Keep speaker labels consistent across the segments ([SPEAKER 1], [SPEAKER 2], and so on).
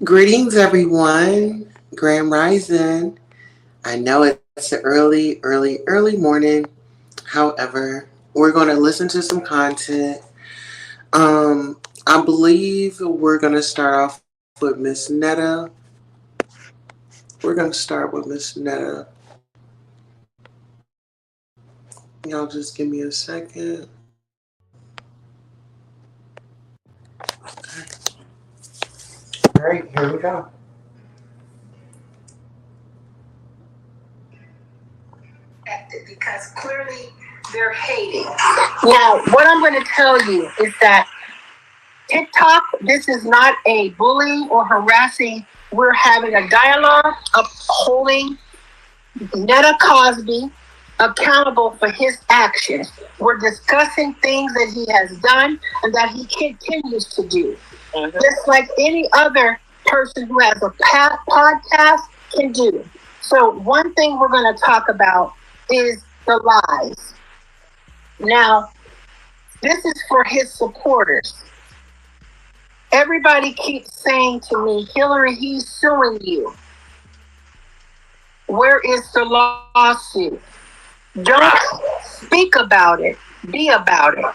[SPEAKER 1] Greetings, everyone. Grand Rising. I know it's an early morning. However, we're going to listen to some content. I believe we're going to start off with Miss Netta. We're going to start with Miss Netta. Y'all just give me a second. All right, here we go.
[SPEAKER 2] Because clearly they're hating. Now, what I'm going to tell you is that TikTok, this is not a bullying or harassing. We're having a dialogue of holding Netta Cosby accountable for his actions. We're discussing things that he has done and that he continues to do. Just like any other person who has a podcast can do. So one thing we're going to talk about is the lies. Now, this is for his supporters. Everybody keeps saying to me, Hillary, he's suing you. Where is the lawsuit? Don't speak about it. Be about it.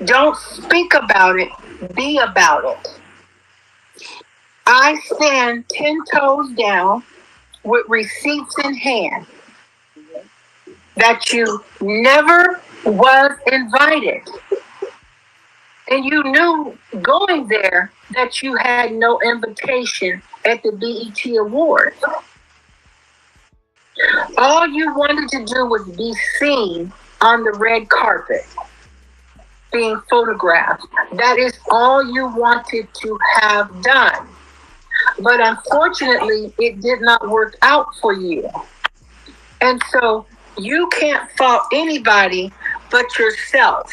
[SPEAKER 2] Don't speak about it. Be about it. I stand 10 toes down with receipts in hand that you never was invited. And you knew going there that you had no invitation at the BET Awards. All you wanted to do was be seen on the red carpet, being photographed. That is all you wanted to have done. But unfortunately, it did not work out for you. And so you can't fault anybody but yourself.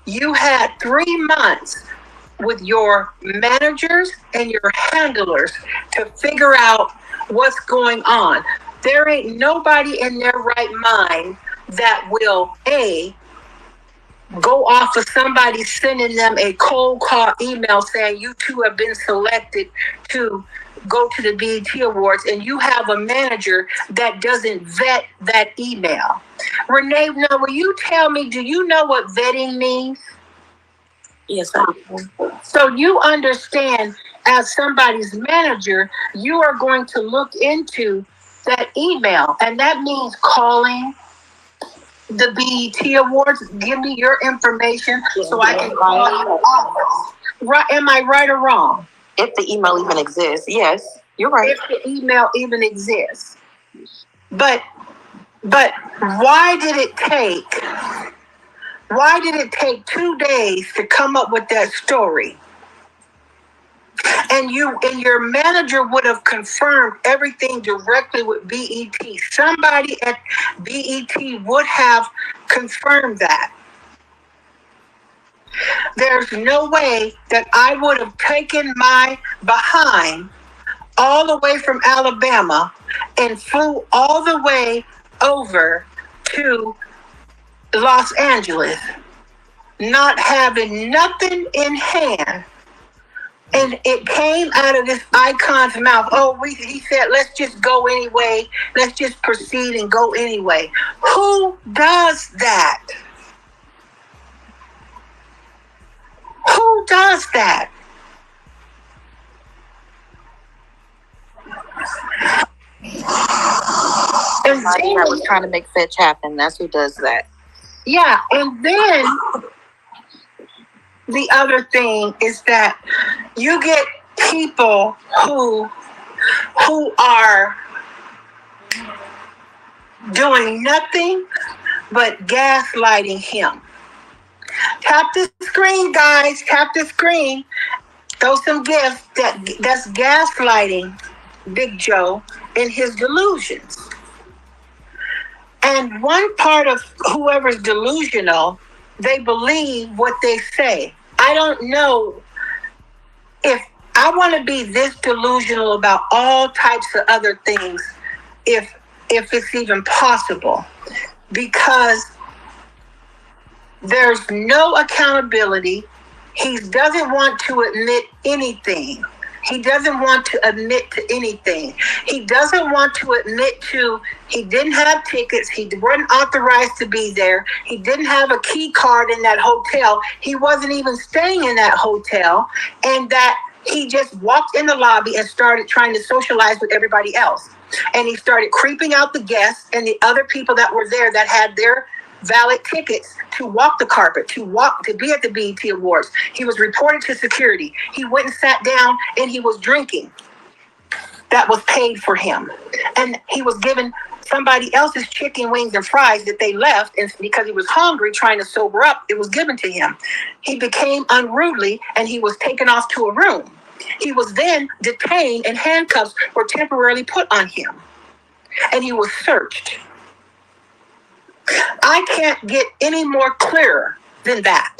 [SPEAKER 2] You had 3 months with your managers and your handlers to figure out what's going on. There ain't nobody in their right mind that will, A, go off of somebody sending them a cold call email saying you two have been selected to go to the BET Awards, and you have a manager that doesn't vet that email. Renee, now will you tell me, do you know what vetting means?
[SPEAKER 3] Yes, I do.
[SPEAKER 2] So you understand, as somebody's manager, you are going to look into that email, and that means calling the BET Awards. Give me your information so I can call your office. Right? Am I right or wrong?
[SPEAKER 3] If the email even exists, yes, you're right.
[SPEAKER 2] If the email even exists. But why did it take 2 days to come up with that story? And your manager would have confirmed everything directly with BET. Somebody at BET would have confirmed that. There's no way that I would have taken my behind all the way from Alabama and flew all the way over to Los Angeles, not having nothing in hand. And it came out of this icon's mouth. Oh, he said, let's just go anyway. Let's just proceed and go anyway. Who does that? Who does that? And
[SPEAKER 3] Somebody that was trying to make fetch happen. That's who does that.
[SPEAKER 2] yeah, and then the other thing is that you get people who are doing nothing but gaslighting him. Tap the screen, guys. Tap the screen. Throw some gifts. That's gaslighting Big Joe in his delusions. And one part of whoever's delusional, they believe what they say. I don't know if I want to be this delusional about all types of other things, if it's even possible, because there's no accountability. He doesn't want to admit anything. He doesn't want to admit to anything. He doesn't want to admit to he didn't have tickets. He wasn't authorized to be there. He didn't have a key card in that hotel. He wasn't even staying in that hotel. And that he just walked in the lobby and started trying to socialize with everybody else. And he started creeping out the guests and the other people that were there that had their valid tickets to walk the carpet, to be at the BET Awards. He was reported to security. He went and sat down and he was drinking. That was paid for him. And he was given somebody else's chicken wings and fries that they left, and because he was hungry trying to sober up, it was given to him. He became unruly and he was taken off to a room. He was then detained and handcuffs were temporarily put on him. And he was searched. I can't get any more clearer than that.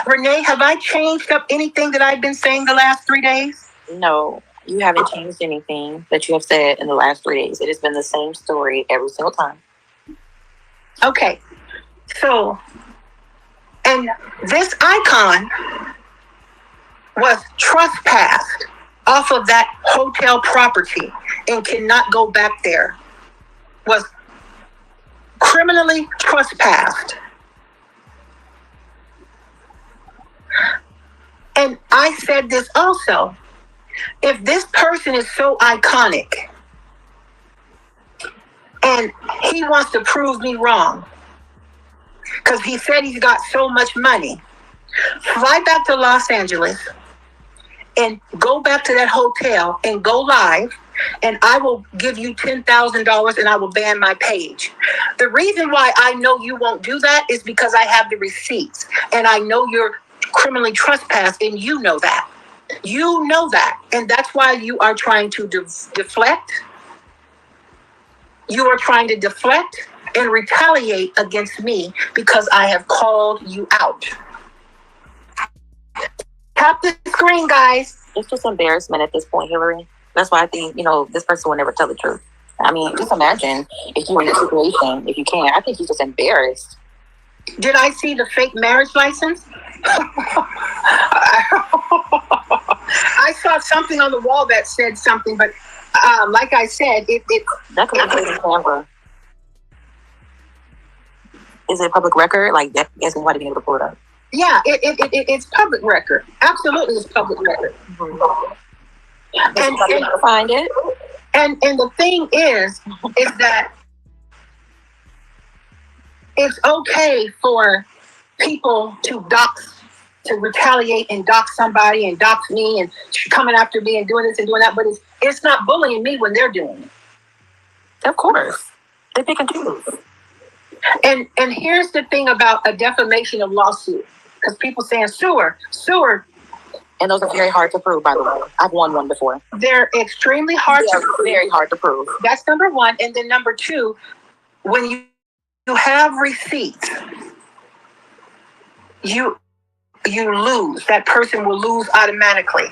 [SPEAKER 2] Renee, have I changed up anything that I've been saying the last 3 days?
[SPEAKER 3] No, you haven't changed anything that you have said in the last 3 days. It has been the same story every single time.
[SPEAKER 2] Okay. So, and this icon was trespassed off of that hotel property and cannot go back there. Was criminally trespassed. And I said this also. If this person is so iconic and he wants to prove me wrong because he said he's got so much money, fly back to Los Angeles and go back to that hotel and go live, and I will give you $10,000 and I will ban my page. The reason why I know you won't do that is because I have the receipts and I know you're criminally trespassed, and you know that. You know that. And that's why you are trying to deflect. You are trying to deflect and retaliate against me because I have called you out. Tap the screen, guys.
[SPEAKER 3] It's just embarrassment at this point, Hillary. That's why I think, this person will never tell the truth. I mean, just imagine if you were in a situation, if you can. I think he's just embarrassed.
[SPEAKER 2] Did I see the fake marriage license? I saw something on the wall that said something, but like I said,
[SPEAKER 3] that could be the camera. Is it public record? Like, that is nobody being able to pull it up.
[SPEAKER 2] Yeah, it's public record. Absolutely, it's public record.
[SPEAKER 3] Mm-hmm. And find it.
[SPEAKER 2] And the thing is that it's okay for people to retaliate and dox somebody and dox me and coming after me and doing this and doing that, but it's not bullying me when they're doing it.
[SPEAKER 3] Of course. They pick and choose.
[SPEAKER 2] And here's the thing about a defamation of lawsuit, because people saying sewer.
[SPEAKER 3] And those are very hard to prove, by the way. I've won one before.
[SPEAKER 2] They're extremely hard to prove.
[SPEAKER 3] Very hard to prove.
[SPEAKER 2] That's number one. And then number two, when you have receipts, you lose. That person will lose automatically.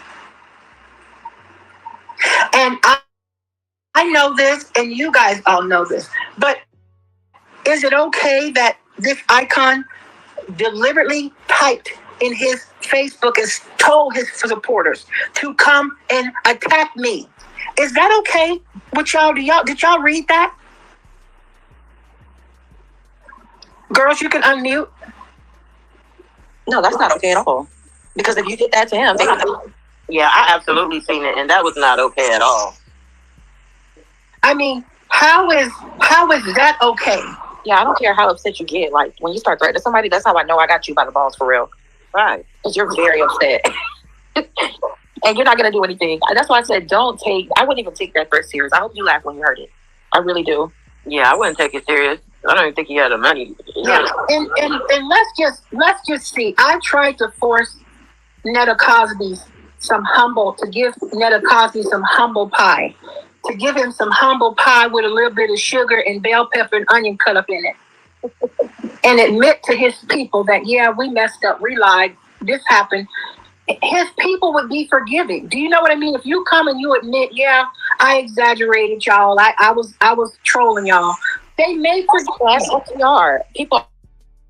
[SPEAKER 2] And I know this, and you guys all know this, but is it okay that this icon deliberately typed in his Facebook and told his supporters to come and attack me. Is that okay with y'all? Did y'all read that? Girls, you can unmute.
[SPEAKER 3] No, that's not okay at all. Because if you did that to him,
[SPEAKER 4] yeah, I absolutely seen it, and that was not okay at all.
[SPEAKER 2] I mean, how is that okay?
[SPEAKER 3] Yeah, I don't care how upset you get. Like, when you start threatening somebody, that's how I know I got you by the balls for real.
[SPEAKER 4] Right.
[SPEAKER 3] Because you're very upset. And you're not going to do anything. That's why I said I wouldn't even take that first serious. I hope you laugh when you heard it. I really do.
[SPEAKER 4] Yeah, I wouldn't take it serious. I don't even think he had the money.
[SPEAKER 2] Yeah, and let's just see. I tried to force Netta Cosby to give Netta Cosby some humble pie. To give him some humble pie with a little bit of sugar and bell pepper and onion cut up in it. And admit to his people that, yeah, we messed up, we lied, this happened. His people would be forgiving. Do you know what I mean? If you come and you admit, yeah, I exaggerated, y'all. I was trolling y'all. They may forgive.
[SPEAKER 3] That's FTR. People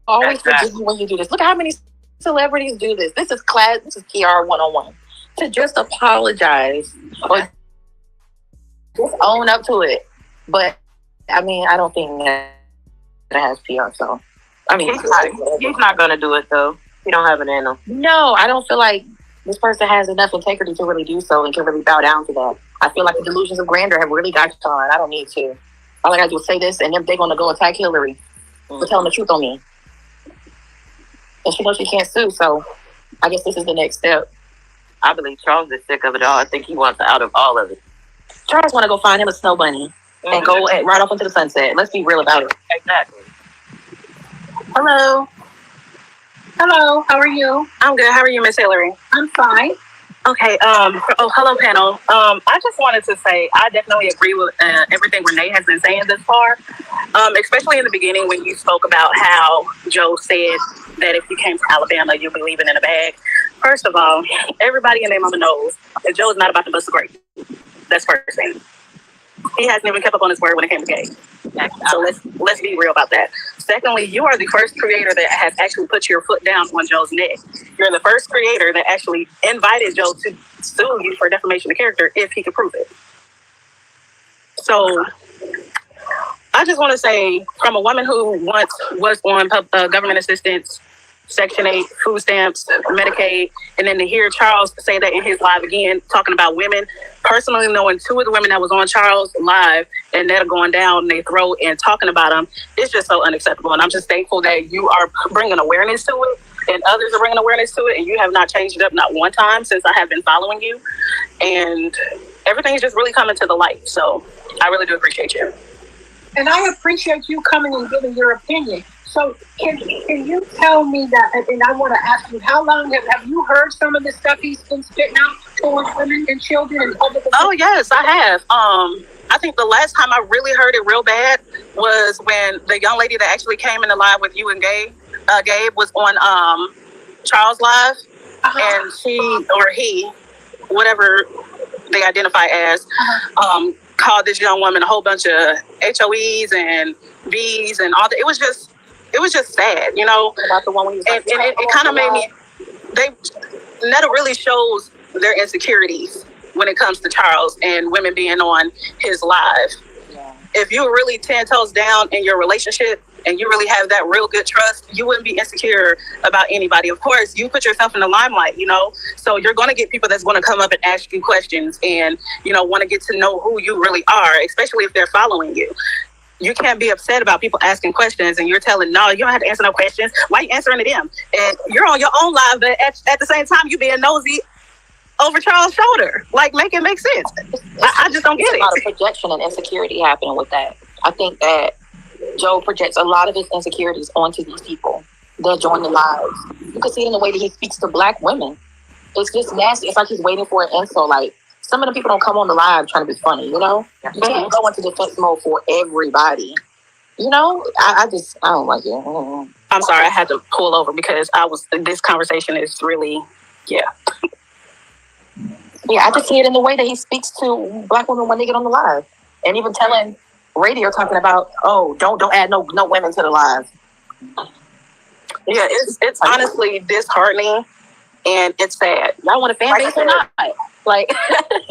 [SPEAKER 3] always forgive you when you do this. Look at how many celebrities do this. This is PR 101. To just apologize or just own up to it. But I mean, I don't think that has PR. So I mean,
[SPEAKER 4] he's not gonna do it though. He don't have it in him.
[SPEAKER 3] No, I don't feel like this person has enough integrity to really do so and can really bow down to that. I feel like the delusions of grandeur have really got you on. I don't need to. All I gotta do is say this, and then they're gonna go attack Hillary for telling the truth on me. And she knows she can't sue, so I guess this is the next step.
[SPEAKER 4] I believe Charles is sick of it all. I think he wants out of all of it.
[SPEAKER 3] Charles want to go find him a snow bunny and go right off into the sunset. Let's be real about it.
[SPEAKER 4] Exactly.
[SPEAKER 2] Hello. Hello, how are you?
[SPEAKER 5] I'm good. How are you, Miss Hillary?
[SPEAKER 2] I'm fine.
[SPEAKER 5] Okay. Hello, panel. I just wanted to say I definitely agree with everything Renee has been saying thus far. Especially in the beginning when you spoke about how Joe said that if you came to Alabama, you'll be leaving in a bag. First of all, everybody in their mama knows that Joe is not about to bust a grape. That's first thing. He hasn't even kept up on his word when it came to gay. So let's be real about that. Secondly, you are the first creator that has actually put your foot down on Joe's neck. You're the first creator that actually invited Joe to sue you for defamation of character if he could prove it. So I just want to say, from a woman who once was on government assistance, Section 8, food stamps, Medicaid, and then to hear Charles say that in his live again, talking about women, personally knowing two of the women that was on Charles' live and that are going down their throat and talking about them, it's just so unacceptable. And I'm just thankful that you are bringing awareness to it and others are bringing awareness to it, and you have not changed it up not one time since I have been following you. And everything is just really coming to the light. So I really do appreciate you.
[SPEAKER 2] And I appreciate you coming and giving your opinion. So can you tell me that, and I want to ask you, how long have you heard some of the stuff he's been spitting out towards women and children and other?
[SPEAKER 5] Oh, yes, I have. I think the last time I really heard it real bad was when the young lady that actually came in the live with you and Gabe was on Charles' live, and she or he, whatever they identify as, called this young woman a whole bunch of HOEs and Bs and all that. It was just sad, you know.
[SPEAKER 3] About the one when he was
[SPEAKER 5] and it kind of made me. Netta really shows their insecurities when it comes to Charles and women being on his live.
[SPEAKER 3] Yeah.
[SPEAKER 5] If you're really 10 toes down in your relationship and you really have that real good trust, you wouldn't be insecure about anybody. Of course, you put yourself in the limelight, you know, so you're going to get people that's going to come up and ask you questions and, you know, want to get to know who you really are, especially if they're following you. You can't be upset about people asking questions and you're telling, no, you don't have to answer no questions. Why are you answering to them? And you're on your own live, but at the same time, you being nosy over Charles' shoulder. Like, make it make sense. I just don't get it.
[SPEAKER 3] A lot of projection and insecurity happening with that. I think that Joe projects a lot of his insecurities onto these people that join the lives. You can see it in the way that he speaks to Black women. It's just nasty. It's like he's waiting for an insult. Like, some of the people don't come on the live trying to be funny, you know? You can't go into defense mode for everybody. You know? I don't like it.
[SPEAKER 5] I'm sorry, I had to pull over because this conversation is really,
[SPEAKER 3] Yeah, I just see it in the way that he speaks to Black women when they get on the live. And even telling radio, talking about, oh, don't add no women to the live.
[SPEAKER 5] Yeah, it's honestly disheartening and it's sad.
[SPEAKER 3] Y'all want a fan base or not? Like,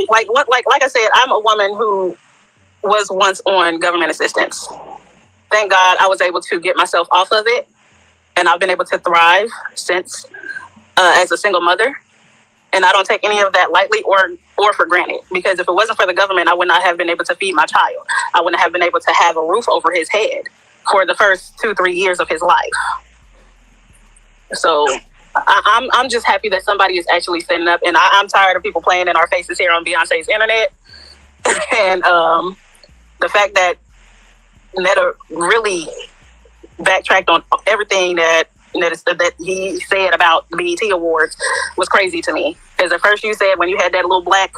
[SPEAKER 5] like I said, I'm a woman who was once on government assistance. Thank God I was able to get myself off of it, and I've been able to thrive since as a single mother. And I don't take any of that lightly or for granted, because if it wasn't for the government, I would not have been able to feed my child. I wouldn't have been able to have a roof over his head for the first 2-3 years of his life. So I'm just happy that somebody is actually standing up, and I'm tired of people playing in our faces here on Beyonce's internet. And the fact that Netta really backtracked on everything that he said about the BET Awards was crazy to me. Because at first you said, when you had that little black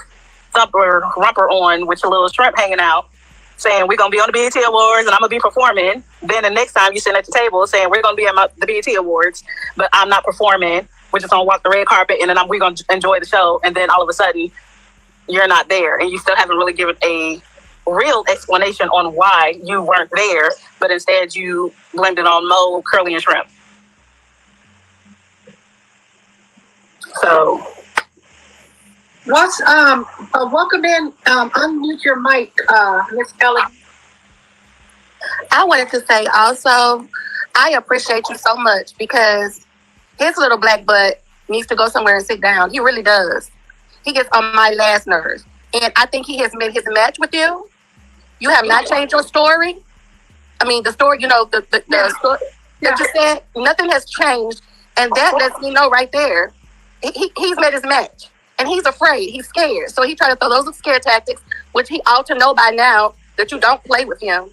[SPEAKER 5] thumper rumper on with your little shrimp hanging out, saying we're going to be on the BET Awards and I'm going to be performing. Then the next time you sit at the table saying we're going to be at the BET Awards, but I'm not performing. We're just going to walk the red carpet and then we're going to enjoy the show. And then all of a sudden you're not there, and you still haven't really given a real explanation on why you weren't there, but instead you blamed it on Mo, Curly, and Shrimp. So
[SPEAKER 2] What's welcome in, unmute your mic, Miss Ellie.
[SPEAKER 6] I wanted to say also, I appreciate you so much, because his little black butt needs to go somewhere and sit down. He really does. He gets on my last nerves. And I think he has made his match with you. You have not changed your story. I mean, the story, the story that you said, nothing has changed. And that lets me know right there, he's made his match. And he's afraid. He's scared. So he tried to throw those scare tactics, which he ought to know by now that you don't play with him.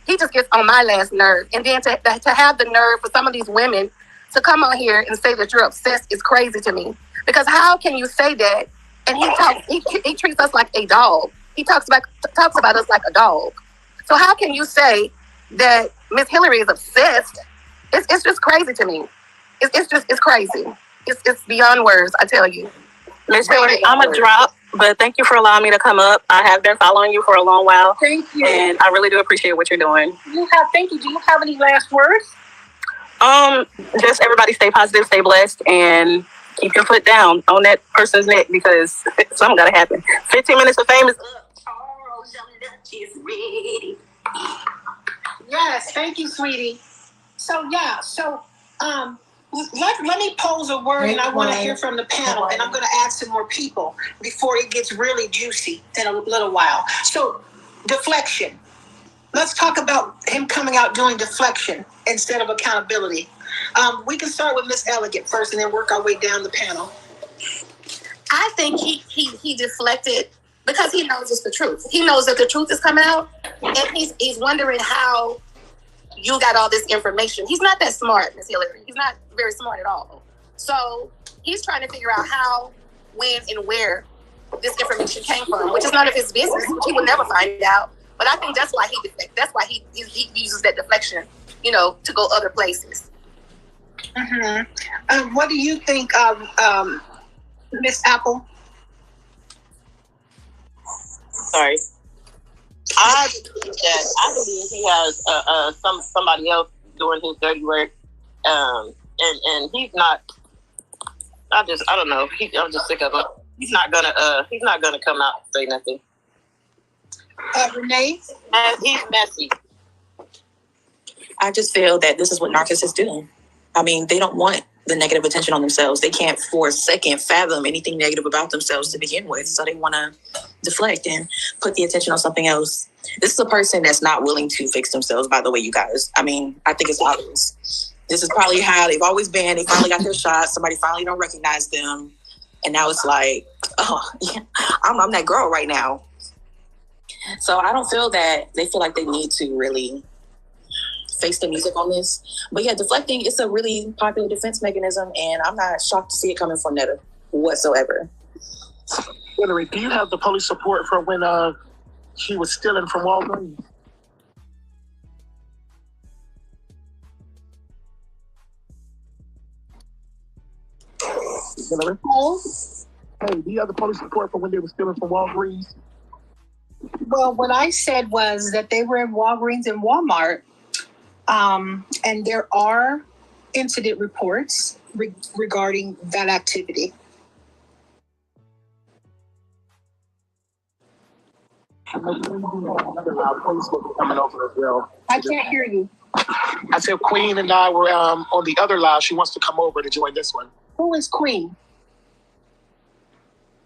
[SPEAKER 6] He just gets on my last nerve. And then to have the nerve for some of these women to come on here and say that you're obsessed is crazy to me. Because how can you say that? And he treats us like a dog. He talks about us like a dog. So how can you say that Miss Hillary is obsessed? It's just crazy to me. It's crazy. It's beyond words, I tell you.
[SPEAKER 5] Miss Hillary, I'm a drop, but thank you for allowing me to come up. I have been following you for a long while.
[SPEAKER 2] Thank you.
[SPEAKER 5] And I really do appreciate what you're doing.
[SPEAKER 2] Thank you. Do you have any last words?
[SPEAKER 5] Just everybody stay positive, stay blessed, and keep your foot down on that person's neck, because something gotta happen. 15 minutes of fame is up.
[SPEAKER 3] Charles is ready.
[SPEAKER 2] Yes, thank you, sweetie. So let me pose a word, and I want to hear from the panel, and I'm going to add some more people before it gets really juicy in a little while. So, deflection. Let's talk about him coming out doing deflection instead of accountability. We can start with Miss Elegant first, and then work our way down the panel.
[SPEAKER 6] I think he deflected because he knows it's the truth. He knows that the truth is coming out, and he's wondering how you got all this information. He's not that smart, Miss Hillary. He's not very smart at all. So he's trying to figure out how, when, and where this information came from, which is none of his business, which he would never find out. But I think that's why he uses that deflection, to go other places.
[SPEAKER 2] Mm-hmm. What do you think, Miss Apple?
[SPEAKER 4] Sorry. I believe he has somebody else doing his dirty work, and he's not. I don't know. I'm just sick of him. He's not gonna come out and say nothing.
[SPEAKER 2] Renee?
[SPEAKER 4] And he's messy.
[SPEAKER 7] I just feel that this is what narcissists do. I mean, they don't want the negative attention on themselves. They can't for a second fathom anything negative about themselves to begin with. So they want to deflect and put the attention on something else. This is a person that's not willing to fix themselves, by the way, you guys. I mean, I think it's obvious. This is probably how they've always been. They finally got their shot. Somebody finally don't recognize them. And now it's like, oh, yeah, I'm that girl right now. So I don't feel that they feel like they need to really face the music on this. But yeah, deflecting is a really popular defense mechanism, and I'm not shocked to see it coming from Netta whatsoever.
[SPEAKER 8] Hillary, do you have the police support for when she was stealing from Walgreens? Hillary? Hey, do you have the police support for when they were stealing from Walgreens?
[SPEAKER 2] Well, what I said was that they were in Walgreens and Walmart And there are incident reports regarding that activity.
[SPEAKER 8] Another police will be coming over as well.
[SPEAKER 2] I can't hear you.
[SPEAKER 8] I said Queen and I were on the other live. She wants to come over to join this one.
[SPEAKER 2] Who is Queen?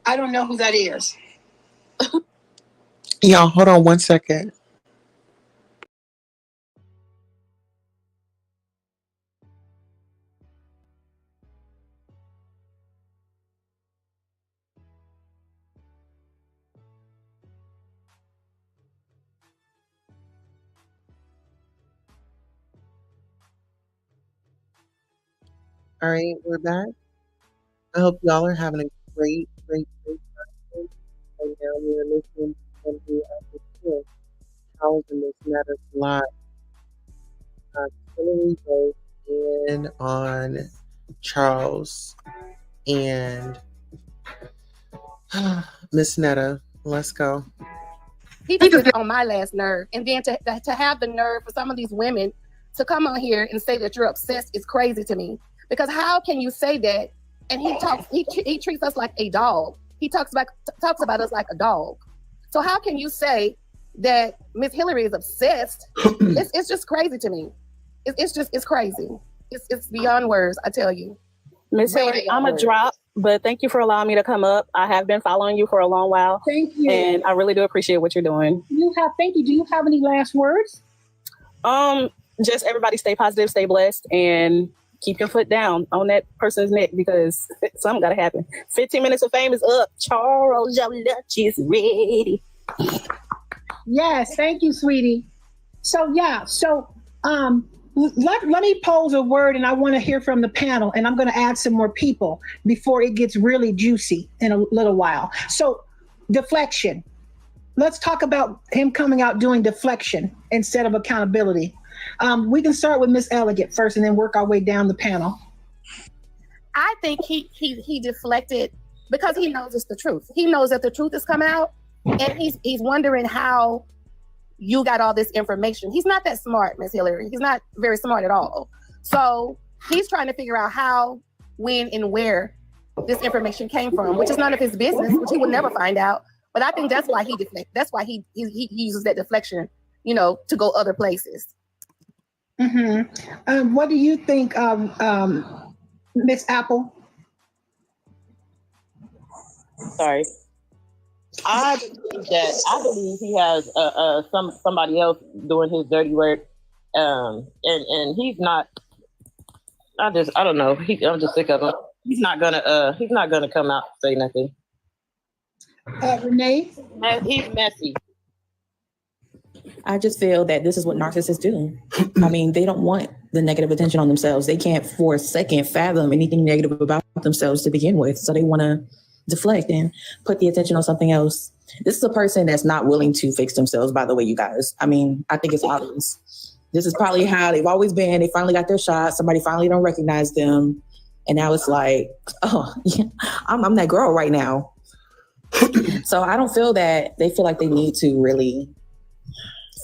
[SPEAKER 2] I don't know who that is.
[SPEAKER 1] Y'all, hold on one second. All right, we're back. I hope y'all are having a great time. Right now, we are listening to the episode Charles and Miss Netta's live. Hillary goes in on Charles and Miss Netta. Let's go.
[SPEAKER 6] He just gets on my last nerve. And then to have the nerve for some of these women to come on here and say that you're obsessed is crazy to me. Because how can you say that? And he treats us like a dog. He talks about us like a dog. So how can you say that Miss Hillary is obsessed? It's just crazy to me. It's crazy. It's beyond words, I tell you.
[SPEAKER 5] Miss Hillary, I'm a drop, but thank you for allowing me to come up. I have been following you for a long while.
[SPEAKER 2] Thank you.
[SPEAKER 5] And I really do appreciate what you're doing.
[SPEAKER 2] Thank you. Do you have any last words?
[SPEAKER 5] Just everybody stay positive, stay blessed, and keep your foot down on that person's neck because something got to happen. 15 minutes of fame is up. Charles, your lunch is ready.
[SPEAKER 2] Yes, thank you, sweetie. So let me pose a word, and I want to hear from the panel, and I'm going to add some more people before it gets really juicy in a little while. So deflection. Let's talk about him coming out doing deflection instead of accountability. We can start with Miss Elegant first and then work our way down the panel.
[SPEAKER 6] I think he deflected because he knows it's the truth. He knows that the truth has come out, and he's wondering how you got all this information. He's not that smart, Miss Hillary. He's not very smart at all. So he's trying to figure out how, when, and where this information came from, which is none of his business, which he would never find out. But I think that's why he deflects. That's why he uses that deflection, to go other places.
[SPEAKER 2] Mm-hmm. What do you think, Miss Apple?
[SPEAKER 4] Sorry. I believe he has somebody else doing his dirty work, and he's not. I don't know. I'm just sick of him. He's not gonna come out and say nothing.
[SPEAKER 2] Renee?
[SPEAKER 4] He's messy.
[SPEAKER 7] I just feel that this is what narcissists do. I mean, they don't want the negative attention on themselves. They can't for a second fathom anything negative about themselves to begin with. So they want to deflect and put the attention on something else. This is a person that's not willing to fix themselves, by the way, you guys. I mean, I think it's obvious. This is probably how they've always been. They finally got their shot. Somebody finally don't recognize them. And now it's like, oh, yeah, I'm that girl right now. So I don't feel that they feel like they need to really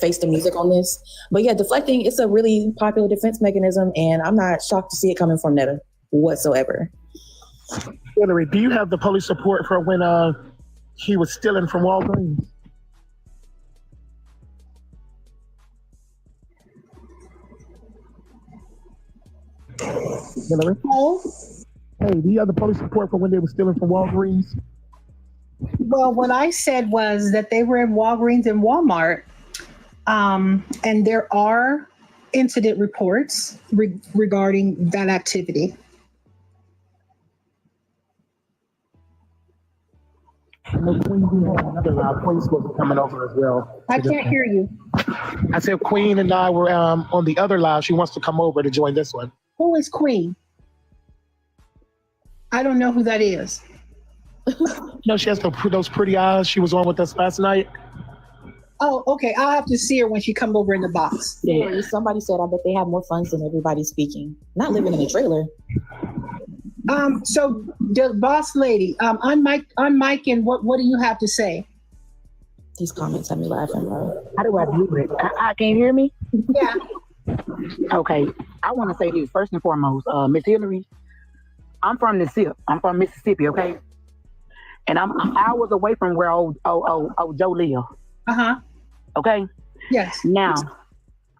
[SPEAKER 7] face the music on this. But yeah, deflecting, it's a really popular defense mechanism, and I'm not shocked to see it coming from Netta whatsoever.
[SPEAKER 8] Hillary, do you have the police report for when he was stealing from Walgreens? Hillary?
[SPEAKER 2] Oh.
[SPEAKER 8] Hey, do you have the police report for when they were stealing from Walgreens?
[SPEAKER 2] Well, what I said was that they were in Walgreens and Walmart, and there are incident reports regarding that activity.
[SPEAKER 8] Another police will be coming over as well.
[SPEAKER 2] I can't hear you.
[SPEAKER 8] I said Queen and I were on the other live. She wants to come over to join this one.
[SPEAKER 2] Who is Queen? I don't know who that is.
[SPEAKER 8] No, she has those pretty eyes. She was on with us last night.
[SPEAKER 2] Oh, okay. I'll have to see her when she comes over in the box.
[SPEAKER 7] Yeah, somebody said, I bet they have more funds than everybody speaking. Not living in a trailer.
[SPEAKER 2] So the boss lady, on mic, and what do you have to say?
[SPEAKER 7] These comments have me laughing, bro.
[SPEAKER 9] How do I do it? I can you hear me?
[SPEAKER 2] Yeah.
[SPEAKER 9] Okay, I want to say this first and foremost, Miss Hillary. I'm from the SIP. I'm from Mississippi. Okay, and I'm hours away from where old Joe live. Okay.
[SPEAKER 10] Yes.
[SPEAKER 9] Now,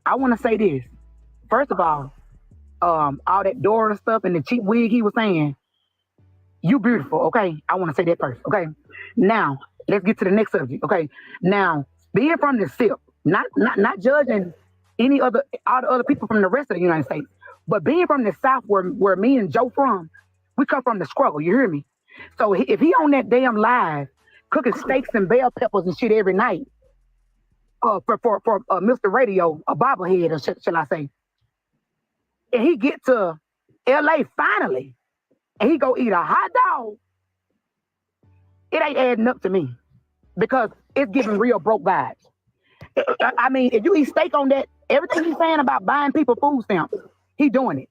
[SPEAKER 9] I want to say this. First of all that Dora stuff and the cheap wig he was saying, you beautiful. Okay, I want to say that first. Okay. Now, let's get to the next subject. Okay. Now, being from the SIP, not judging all the other people from the rest of the United States, but being from the South, where me and Joe from, we come from the struggle. You hear me? So if he on that damn live cooking steaks and bell peppers and shit every night, for Mr. Radio, a bobblehead, or shall I say, and he get to LA finally, and he go eat a hot dog, it ain't adding up to me because it's giving real broke vibes. I mean, if you eat steak on that, everything he's saying about buying people food stamps, he doing it.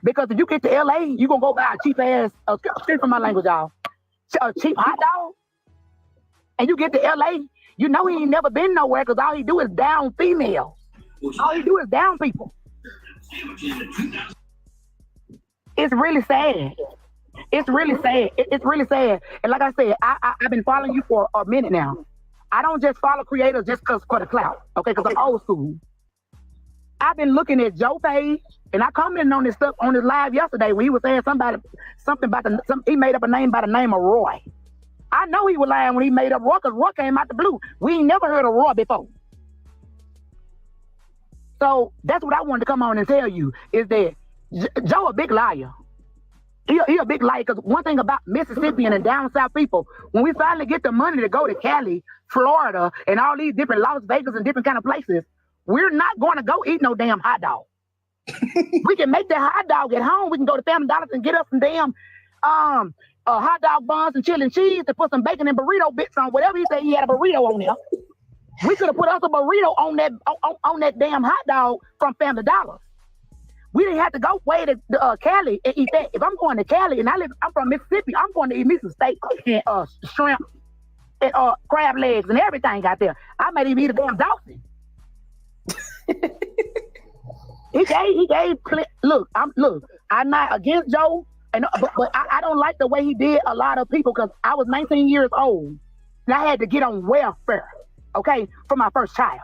[SPEAKER 9] Because if you get to LA, you gonna go buy a cheap ass, excuse my language, y'all, a cheap hot dog, and you get to LA, you know he ain't never been nowhere because all he do is down females. All he do is down people. It's really sad. It's really sad. It's really sad. And like I said, I've been following you for a minute now. I don't just follow creators just for the clout, okay? Because I'm old school. I've been looking at Joe page, and I commented on this stuff on his live yesterday when he was saying something about he made up a name by the name of Roy. I know he was lying when he made up Roy, because Roy came out the blue. We ain't never heard of Roy before. So that's what I wanted to come on and tell you, is that Joe a big liar. He a big liar, because one thing about Mississippian and down south people, when we finally get the money to go to Cali, Florida, and all these different Las Vegas and different kind of places, we're not going to go eat no damn hot dog. We can make that hot dog at home. We can go to Family Dollars and get us some damn hot dog buns and chili and cheese to put some bacon and burrito bits on. Whatever he said, he had a burrito on there. We could have put us a burrito on that damn hot dog from Family Dollars. We didn't have to go way to Cali and eat that. If I'm going to Cali and I'm from Mississippi, I'm going to eat me some steak and shrimp and crab legs and everything out there. I might even eat a damn dolphin. Look, I'm not against Joe, but I don't like the way he did a lot of people, because I was 19 years old and I had to get on welfare, okay, for my first child.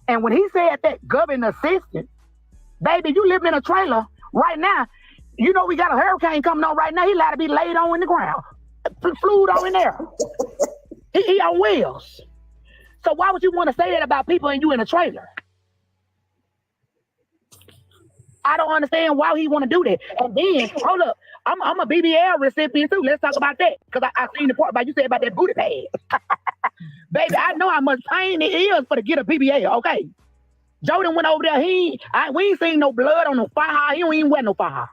[SPEAKER 9] And when he said that government assistant, baby, you live in a trailer right now. You know we got a hurricane coming on right now. He allowed to be laid on in the ground, fluid on in there. He on wheels. So why would you want to say that about people and you in a trailer? I don't understand why he want to do that. And then, hold up, I'm a BBL recipient too. Let's talk about that, because I seen the part about you said about that booty pad. Baby, I know how much pain it is to get a BBL, okay? Joe done went over there. We ain't seen no blood on no faja. He don't even wear no faja.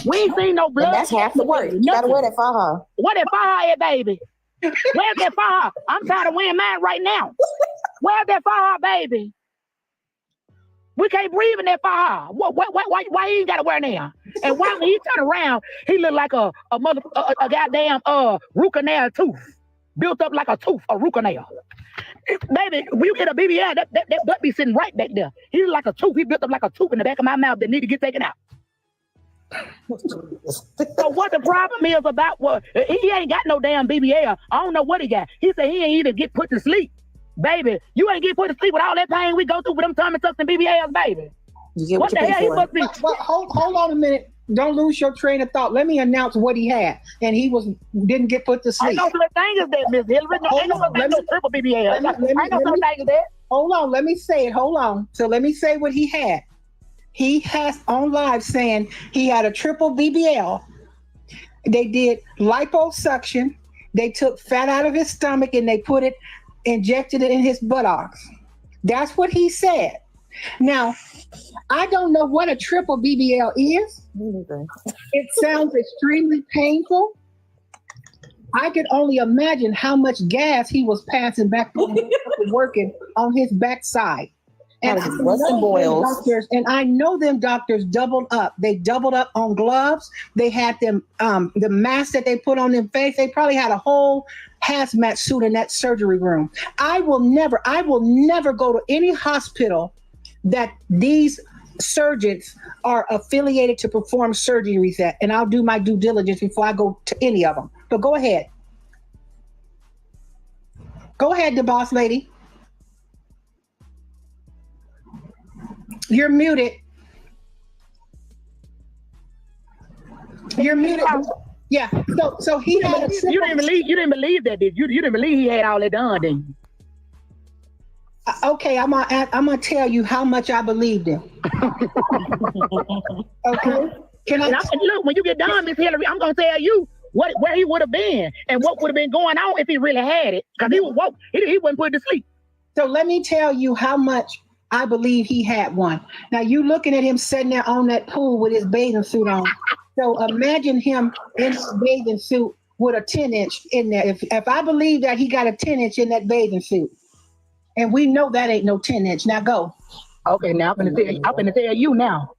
[SPEAKER 9] We ain't seen no blood.
[SPEAKER 11] And that's half the work. You gotta wear that faja.
[SPEAKER 9] Where that faja at, baby? Where's that faja? I'm tired of wearing mine right now. Where's that faja, baby? We can't breathe in that faja. Why he ain't got to wear now? And why when he turn around, he look like a goddamn root canal tooth, built up like a tooth, a root canal. Baby, when you get a BBL, that butt be sitting right back there. He look like a tooth. He built up like a tooth in the back of my mouth that need to get taken out. So what the problem is about he ain't got no damn BBL. I don't know what he got. He said he ain't even get put to sleep. Baby, you ain't get put to sleep with all that pain we go through with them tummy tucks and BBLs, baby. What the hell he must be?
[SPEAKER 10] Well, hold on a minute. Don't lose your train of thought. Let me announce what he had, and he didn't get put to sleep.
[SPEAKER 9] I know some thing is that, Miss Hillary. Ain't no triple BBL. I know some thing is that.
[SPEAKER 10] Hold on, let me say it. Hold on. So let me say what he had. He has on live saying he had a triple BBL. They did liposuction. They took fat out of his stomach and they injected it in his buttocks. That's what he said. Now, I don't know what a triple BBL is. It sounds extremely painful. I could only imagine how much gas he was passing back and working on his backside. And I know them doctors doubled up. They doubled up on gloves. They had them the mask that they put on their face. They probably had a whole hazmat suit in that surgery room. I will never go to any hospital that these surgeons are affiliated to perform surgeries at, and I'll do my due diligence before I go to any of them. But go ahead. Go ahead, the boss lady. You're muted. You're muted. Yeah. So he had
[SPEAKER 9] you didn't believe that, did you? You didn't believe he had all that done, did you?
[SPEAKER 10] Okay, I'm gonna tell you how much I believed him. Okay.
[SPEAKER 9] Look, when you get done, Miss Hillary, I'm gonna tell you where he would have been and what would have been going on if he really had it. Because he was woke. He wasn't put to sleep.
[SPEAKER 10] So let me tell you how much I believe he had one. Now you looking at him sitting there on that pool with his bathing suit on. So imagine him in his bathing suit with a 10-inch in there. If I believe that he got a 10-inch in that bathing suit, and we know that ain't no 10-inch. Now go.
[SPEAKER 9] Okay, now I'm gonna tell you now.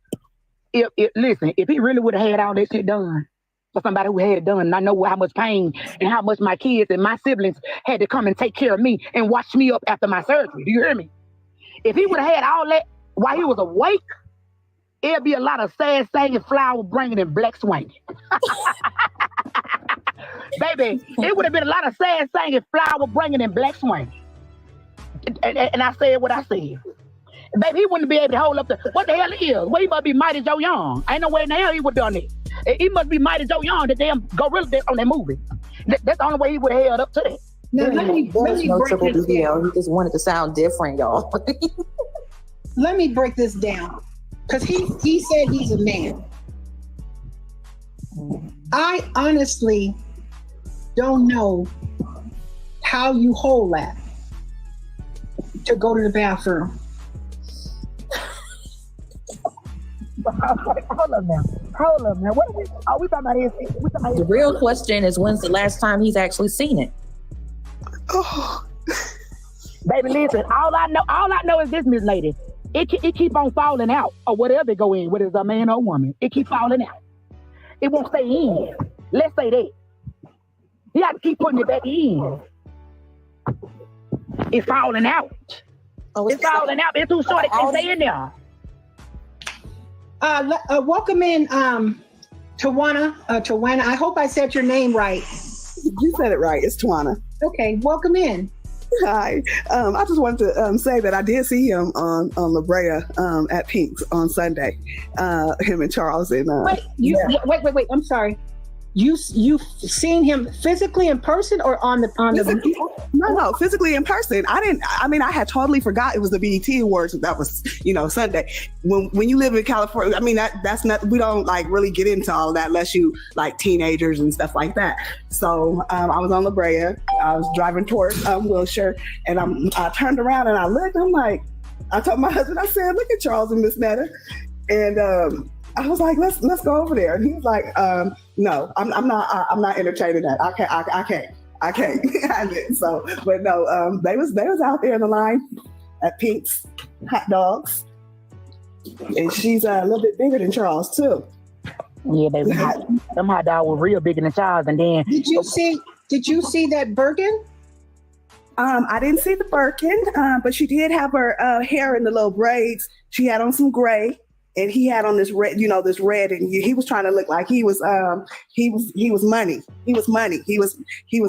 [SPEAKER 9] Listen, if he really would have had all that shit done for somebody who had it done, and I know how much pain and how much my kids and my siblings had to come and take care of me and watch me up after my surgery. Do you hear me? If he would have had all that while he was awake, it'd be a lot of sad singing, flower bringing, and black swinging. Baby, it would have been a lot of sad singing, flower bringing, and black swinging. And I said what I said. Baby, he wouldn't be able to hold up what the hell he is? Well, he must be Mighty Joe Young. Ain't no way in the hell he would have done it. He must be Mighty Joe Young, the damn gorilla on that movie. That's the only way he would have held up to that.
[SPEAKER 10] Now, let me break this down.
[SPEAKER 11] He just wanted to sound different, y'all.
[SPEAKER 10] Let me break this down. Because he said he's a man. I honestly don't know how you hold that to go to the bathroom.
[SPEAKER 9] Hold up now. What are we talking about here?
[SPEAKER 11] The real question is, when's the last time he's actually seen it?
[SPEAKER 9] Oh. Baby, listen, all I know is this, Miss Lady. It keep on falling out, or whatever it go in, whether it's a man or a woman. It keep falling out. It won't stay in. Let's say that. You have to keep putting it back in. It's falling out.
[SPEAKER 11] Oh,
[SPEAKER 9] it's falling out. It's too short. It can't stay in there.
[SPEAKER 10] Welcome in, Tawana. I hope I said your name right.
[SPEAKER 12] You said it right. It's Tawana.
[SPEAKER 10] Okay, welcome in.
[SPEAKER 12] Hi. I just wanted to say that I did see him on La Brea at Pink's on Sunday. Him and Charles. And
[SPEAKER 10] wait. I'm sorry. You've seen him physically in person or on the
[SPEAKER 12] No, physically in person. I had totally forgot it was the BET Awards. That was, Sunday. When you live in California, that's not, we don't like really get into all of that unless you like teenagers and stuff like that. So I was on La Brea. I was driving towards Wilshire, and I turned around and I looked. I'm like, I told my husband, I said, look at Charles and Miss Netta. And I was like, let's go over there. And he was like, no, I'm not entertaining that. I can't. So, but no, they was out there in the line at Pink's Hot Dogs, and she's a little bit bigger than Charles too.
[SPEAKER 9] Yeah, baby, them hot dogs were real bigger than Charles. And then
[SPEAKER 10] did you see that Birkin?
[SPEAKER 12] I didn't see the Birkin, but she did have her hair in the little braids. She had on some gray. And he had on this red, this red, and he was trying to look like he was money. He was money. He was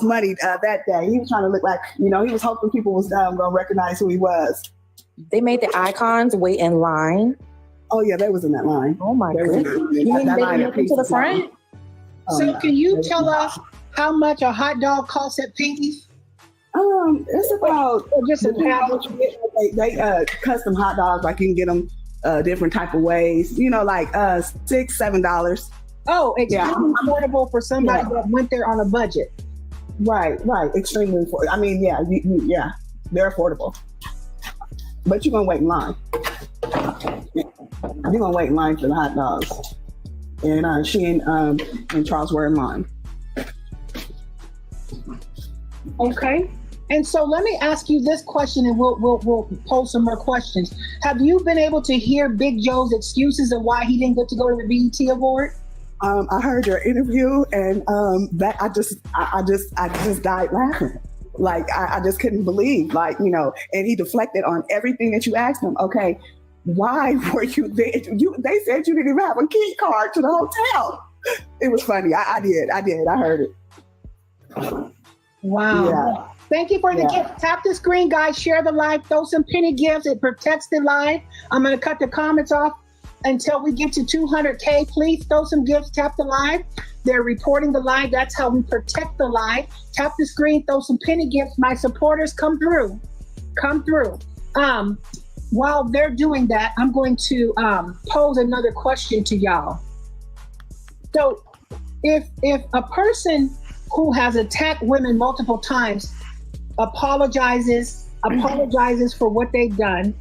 [SPEAKER 12] money that day. He was trying to look like, he was hoping people was gonna recognize who he was.
[SPEAKER 11] They made the icons wait in line.
[SPEAKER 12] Oh yeah, they was in that line.
[SPEAKER 11] Oh my goodness! You didn't make it to the front.
[SPEAKER 10] So can you tell us how much a hot dog costs at Pinky's?
[SPEAKER 12] It's about they custom hot dogs, like you can get them different type of ways, like $6-7.
[SPEAKER 10] Oh, extremely affordable for somebody that went there on a budget.
[SPEAKER 12] Right, extremely affordable. Yeah, they're affordable, but you're gonna wait in line. You're gonna wait in line for the hot dogs, and she and Charles were in line.
[SPEAKER 10] Okay. And so let me ask you this question, and we'll pose some more questions. Have you been able to hear Big Joe's excuses of why he didn't get to go to the BET Award?
[SPEAKER 12] I heard your interview, and that I just died laughing. Like I just couldn't believe, and he deflected on everything that you asked him. Okay, why were you there? They said you didn't even have a key card to the hotel. It was funny. I did. I heard it.
[SPEAKER 10] Wow.
[SPEAKER 12] Yeah.
[SPEAKER 10] Thank you for the gift. Tap the screen, guys. Share the live. Throw some penny gifts. It protects the live. I'm going to cut the comments off until we get to 200K. Please throw some gifts. Tap the live. They're reporting the live. That's how we protect the live. Tap the screen. Throw some penny gifts. My supporters, come through. Come through. While they're doing that, I'm going to pose another question to y'all. So if a person who has attacked women multiple times apologizes for what they've done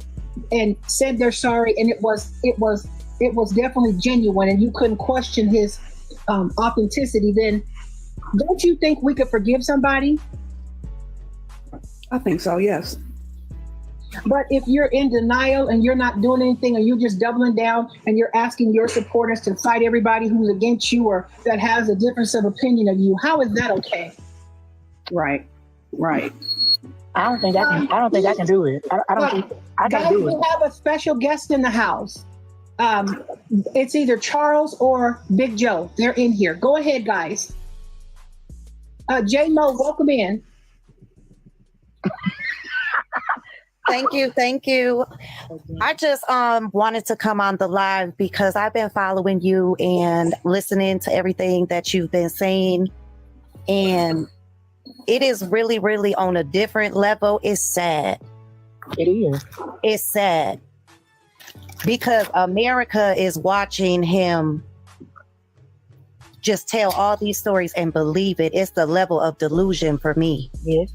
[SPEAKER 10] and said they're sorry, and it was definitely genuine and you couldn't question his authenticity, then don't you think we could forgive somebody?
[SPEAKER 12] I think so, yes.
[SPEAKER 10] But if you're in denial and you're not doing anything, or you're just doubling down and you're asking your supporters to fight everybody who's against you or that has a difference of opinion of you, how is that okay?
[SPEAKER 12] Right.
[SPEAKER 9] I don't think I can do it. I don't think I can do it.
[SPEAKER 10] We have a special guest in the house. It's either Charles or Big Joe. They're in here. Go ahead, guys. J Mo, welcome in.
[SPEAKER 13] Thank you. I just wanted to come on the live because I've been following you and listening to everything that you've been saying, and it is really, really on a different level. It's sad.
[SPEAKER 9] It is.
[SPEAKER 13] It's sad because America is watching him just tell all these stories and believe it. It's the level of delusion for me.
[SPEAKER 9] Yes.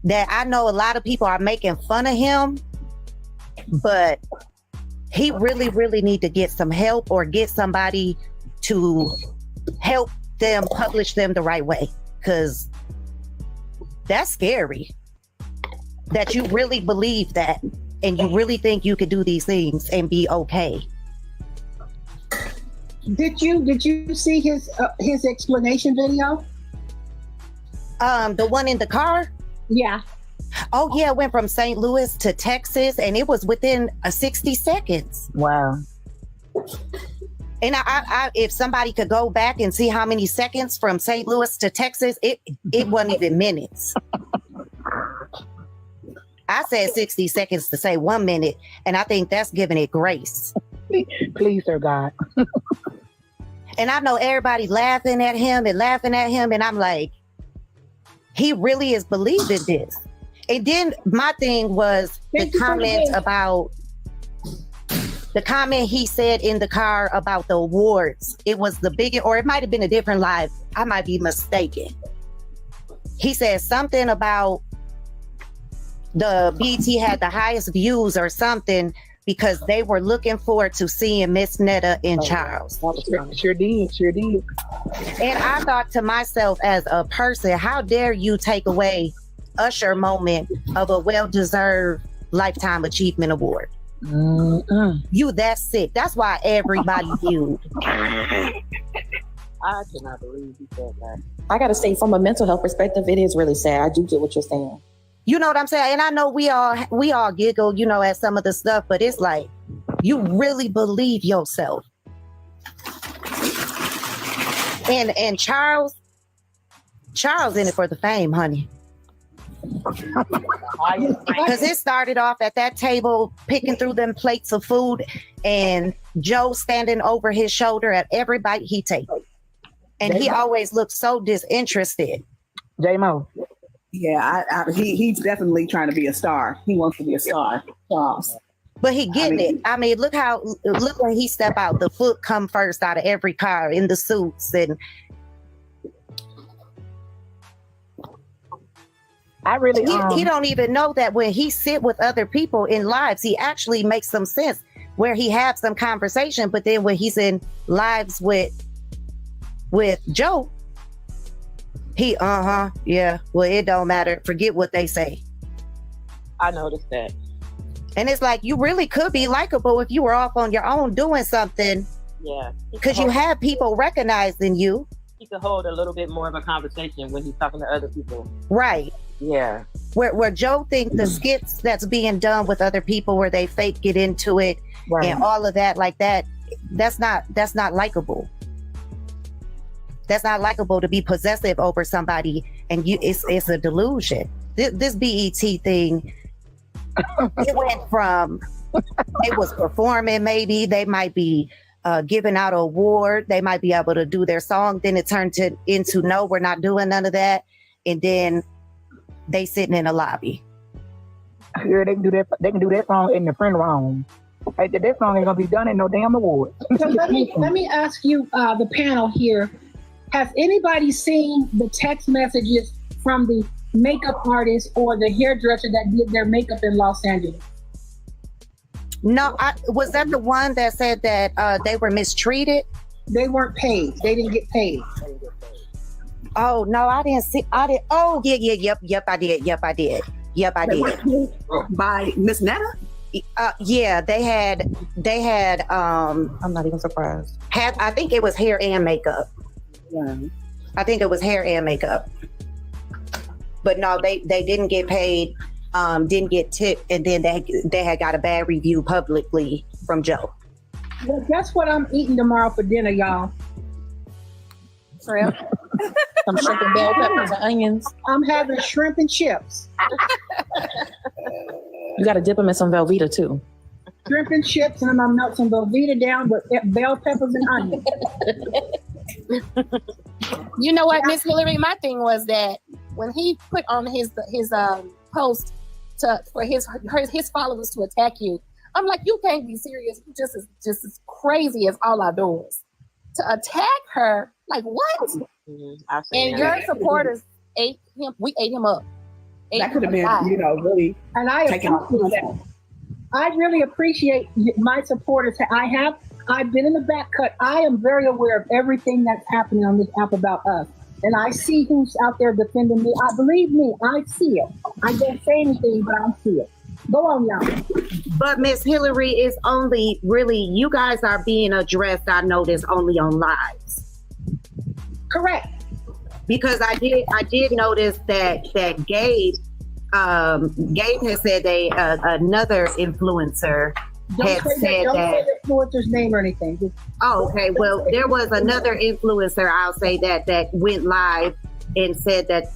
[SPEAKER 13] That I know a lot of people are making fun of him, but he really, really need to get some help or get somebody to help them publish them the right way. Because that's scary. That you really believe that and you really think you could do these things and be okay.
[SPEAKER 10] Did you see his explanation video?
[SPEAKER 13] The one in the car?
[SPEAKER 10] Yeah.
[SPEAKER 13] Oh yeah, it went from St. Louis to Texas, and it was within 60 seconds.
[SPEAKER 9] Wow.
[SPEAKER 13] And I if somebody could go back and see how many seconds from St. Louis to Texas, it wasn't even minutes. I said 60 seconds to say 1 minute, and I think that's giving it grace.
[SPEAKER 9] Please, sir God.
[SPEAKER 13] And I know everybody laughing at him, and I'm like, he really is believing this. And then my thing was the comment he said in the car about the awards. It was the biggest, or it might have been a different live. I might be mistaken. He said something about the BT had the highest views or something because they were looking forward to seeing Miss Netta and Charles.
[SPEAKER 9] Sure did.
[SPEAKER 13] And I thought to myself, as a person, how dare you take away Usher moment of a well-deserved Lifetime Achievement Award? You that sick. That's why everybody viewed.
[SPEAKER 11] I cannot believe he said that. I gotta say, from a mental health perspective, it is really sad. I do get what you're saying.
[SPEAKER 13] You know what I'm saying? And I know we all giggle, at some of the stuff, but it's like, you really believe yourself. And Charles in it for the fame, honey. Because it started off at that table, picking through them plates of food, and Joe standing over his shoulder at every bite he takes. And he always looked so disinterested.
[SPEAKER 9] J-Mo.
[SPEAKER 12] Yeah, he's definitely trying to be a star. He wants to be a star, Charles.
[SPEAKER 13] But he getting it. I mean, look when he step out, the foot come first out of every car in the suits. And
[SPEAKER 9] I really
[SPEAKER 13] he don't even know that when he sit with other people in lives, he actually makes some sense where he have some conversation. But then when he's in lives with Joe, he yeah, well, it don't matter. Forget what they say.
[SPEAKER 11] I noticed that.
[SPEAKER 13] And it's like, you really could be likable if you were off on your own doing something.
[SPEAKER 11] Yeah.
[SPEAKER 13] Because you have people recognizing you.
[SPEAKER 11] He could hold a little bit more of a conversation when he's talking to other people.
[SPEAKER 13] Right.
[SPEAKER 14] Yeah.
[SPEAKER 13] Where Joe think the skits that's being done with other people where they fake get into it and all of that like that, that's not likable. That's not likable to be possessive over somebody, and it's a delusion. This BET thing, it went from they was performing, maybe they might be giving out an award, they might be able to do their song, then it turned into no, we're not doing none of that, and then they sitting in a lobby.
[SPEAKER 9] Yeah, they can do that. They can do that song in the friend room. Hey, that song ain't gonna be done in no damn award.
[SPEAKER 10] So let me ask you, the panel here. Has anybody seen the text messages from the makeup artist or the hairdresser that did their makeup in Los Angeles?
[SPEAKER 13] No, was that the one that said that they were mistreated?
[SPEAKER 10] They weren't paid. They didn't get paid.
[SPEAKER 13] Oh no, I didn't see. I did. Oh yep, I did. Yep, I did.
[SPEAKER 12] By Miss Netta?
[SPEAKER 13] Yeah, they had. I'm not even surprised. I think it was hair and makeup. Yeah. I think it was hair and makeup. But no, they didn't get paid. Didn't get tipped, and then they had got a bad review publicly from Joe.
[SPEAKER 10] Well, guess what I'm eating tomorrow for dinner, y'all?
[SPEAKER 11] Shrimp. Some shrimp and bell peppers and onions.
[SPEAKER 10] I'm having shrimp and chips.
[SPEAKER 11] You got to dip them in some Velveeta too.
[SPEAKER 10] Shrimp and chips, and I'm gonna melt some Velveeta down with bell peppers and onions.
[SPEAKER 6] You know what, Miss Hillary? My thing was that when he put on his post for his followers to attack you, I'm like, you can't be serious. You just as crazy as all our doors to attack her. Like what? And your supporters ate him. We ate him up.
[SPEAKER 12] That could have been, really.
[SPEAKER 10] And I really appreciate my supporters. I've been in the back cut. I am very aware of everything that's happening on this app about us. And I see who's out there defending me. Believe me, I see it. I don't say anything, but I see it. Go on, y'all.
[SPEAKER 13] But Miss Hillary is only really, you guys are being addressed, I noticed, only on lives.
[SPEAKER 10] Correct.
[SPEAKER 13] Because I did notice that Gabe has said another influencer had said
[SPEAKER 10] don't
[SPEAKER 13] that.
[SPEAKER 10] say the influencer's name or anything.
[SPEAKER 13] Okay. Well, there was another influencer, I'll say that went live and said that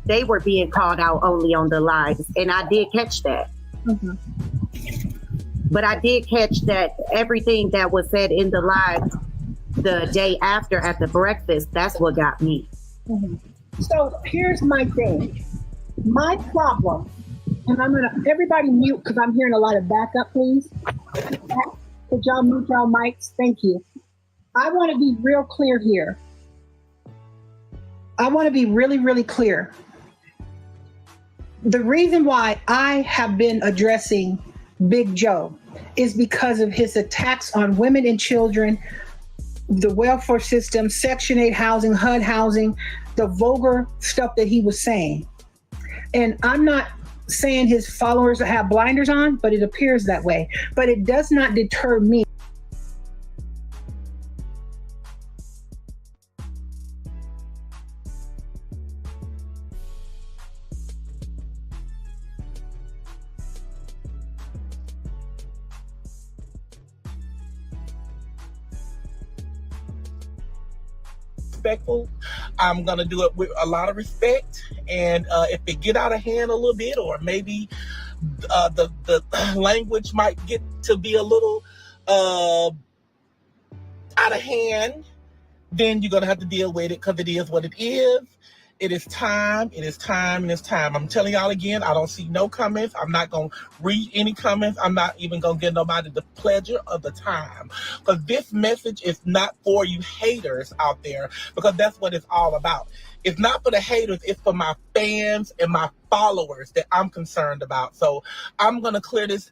[SPEAKER 13] they were being called out only on the lives, and I did catch that.
[SPEAKER 10] Mm-hmm.
[SPEAKER 13] But I did catch that everything that was said in the live the day after at the breakfast, that's what got me.
[SPEAKER 10] Mm-hmm. So here's my thing. My problem, and everybody mute because I'm hearing a lot of backup, please. Could y'all mute y'all mics? Thank you. I want to be real clear here. I want to be really, really clear. The reason why I have been addressing Big Joe is because of his attacks on women and children, the welfare system, Section 8 housing, HUD housing, the vulgar stuff that he was saying. And I'm not saying his followers have blinders on, but it appears that way. But it does not deter me.
[SPEAKER 8] Respectful. I'm gonna do it with a lot of respect, and if it get out of hand a little bit, or maybe the language might get to be a little out of hand, then you're gonna have to deal with it because it is what it is. It is time. It is time. And it's time. I'm telling y'all again, I don't see no comments. I'm not going to read any comments. I'm not even going to give nobody the pleasure of the time. Because this message is not for you haters out there. Because that's what it's all about. It's not for the haters. It's for my fans and my followers that I'm concerned about. So I'm going to clear this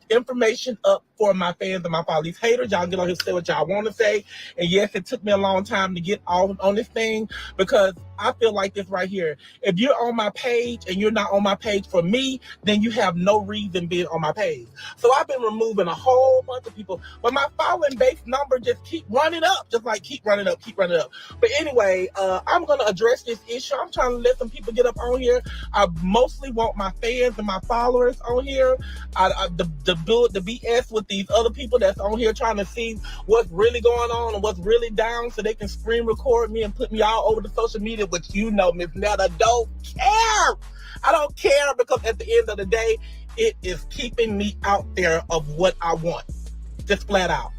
[SPEAKER 8] information up for for my fans and my followers. These haters, y'all get on here and say what y'all want to say. And yes, it took me a long time to get on this thing, because I feel like this right here. If you're on my page and you're not on my page for me, then you have no reason being on my page. So I've been removing a whole bunch of people, but my following base number just keep running up, just like keep running up. But anyway, I'm going to address this issue. I'm trying to let some people get up on here. I mostly want my fans and my followers on here. The BS with these other people that's on here trying to see what's really going on and what's really down, so they can screen record me and put me all over the social media, which you know, Miss Netta don't care. I don't care, because at the end of the day, it is keeping me out there of what I want. Just flat out.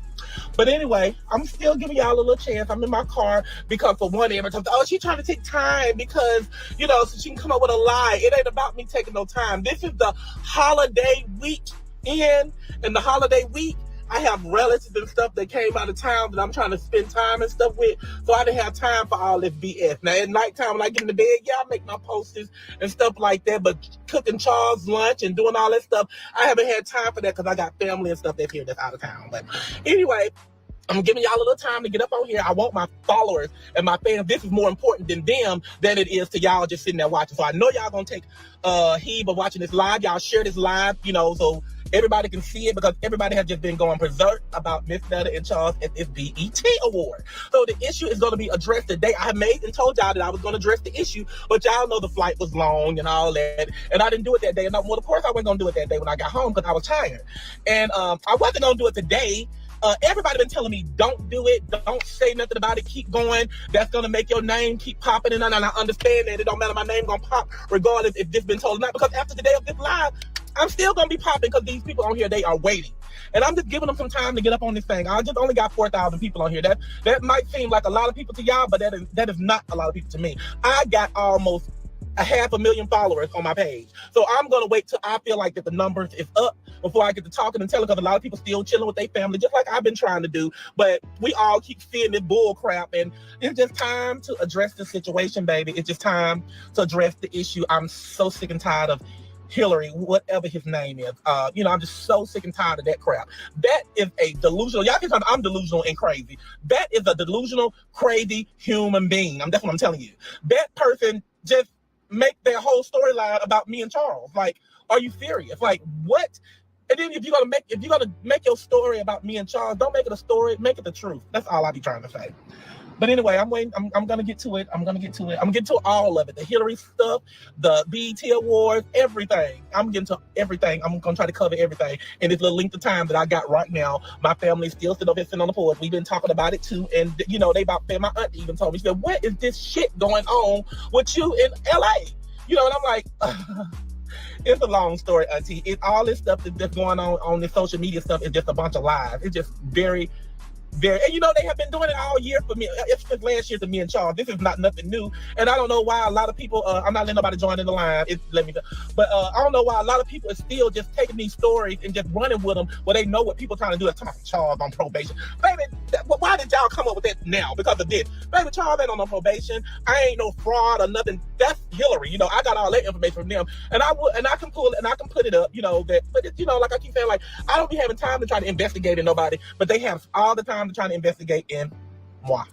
[SPEAKER 8] But anyway, I'm still giving y'all a little chance. I'm in my car because for one, every time, oh, she's trying to take time because, you know, so she can come up with a lie. It ain't about me taking no time. This is the holiday weekend, and the holiday week, I have relatives and stuff that came out of town that I'm trying to spend time and stuff with, so I didn't have time for all this BS. Now, at nighttime, when I get in the bed, yeah, I make my posters and stuff like that, but cooking Charles lunch and doing all that stuff, I haven't had time for that because I got family and stuff that's here that's out of town. But anyway, I'm giving y'all a little time to get up on here. I want my followers and my fans. This is more important than them than it is to y'all just sitting there watching. So I know y'all gonna take heed of watching this live. Y'all share this live, you know, so everybody can see it, because everybody has just been going berserk about Miss Netta and Charles at this BET award. So the issue is going to be addressed today. I made and told y'all that I was going to address the issue, but y'all know the flight was long and all that, and I didn't do it that day. And well, of course I wasn't going to do it that day when I got home, because I was tired. And I wasn't going to do it today. Everybody been telling me, don't do it, don't say nothing about it, keep going. That's gonna make your name keep popping. And I understand that it don't matter, my name gonna pop regardless if this been told or not, because after the day of this live, I'm still gonna be popping, because these people on here, they are waiting. And I'm just giving them some time to get up on this thing. I just only got 4,000 people on here. That might seem like a lot of people to y'all, but that is not a lot of people to me. I got almost 500,000 followers on my page. So I'm going to wait till I feel like that the numbers is up before I get to talking and telling, because a lot of people still chilling with their family, just like I've been trying to do. But we all keep seeing this bull crap, and it's just time to address the situation, baby. It's just time to address the issue. I'm so sick and tired of Hillary, whatever his name is. You know, I'm just so sick and tired of that crap. That is a delusional, y'all can tell me I'm delusional and crazy. That is a delusional, crazy human being. That's what I'm telling you. That person just make their whole storyline about me and Charles. Like, are you serious? Like, what? And then if you're gonna make your story about me and Charles, don't make it a story, make it the truth. That's all I be trying to say. But anyway, I'm waiting. I'm gonna get to it. I'm gonna get to all of it. The Hillary stuff, the BET Awards, everything. I'm getting to everything. I'm gonna try to cover everything in this little length of time that I got right now. My family still sitting on the porch. We've been talking about it too. And you know, my aunt even told me, she said, what is this shit going on with you in LA? You know, and I'm like, it's a long story, auntie. All this stuff that's going on this social media stuff is just a bunch of lies. It's just very, and you know, they have been doing it all year for me. It's since last year to me and Charles. This is not nothing new. And I don't know why a lot of people, I'm not letting nobody join in the line. But I don't know why a lot of people are still just taking these stories and just running with them where they know what people trying to do. It's talking about Charles on probation. Baby, why did y'all come up with that now? Because of this. Baby, Charles ain't on no probation. I ain't no fraud or nothing. That's Hillary. You know, I got all that information from them. And I can pull it and I can put it up, you know, but it's, you know, like I keep saying, like, I don't be having time to try to investigate in nobody, but they have all the time to try to investigate in moi.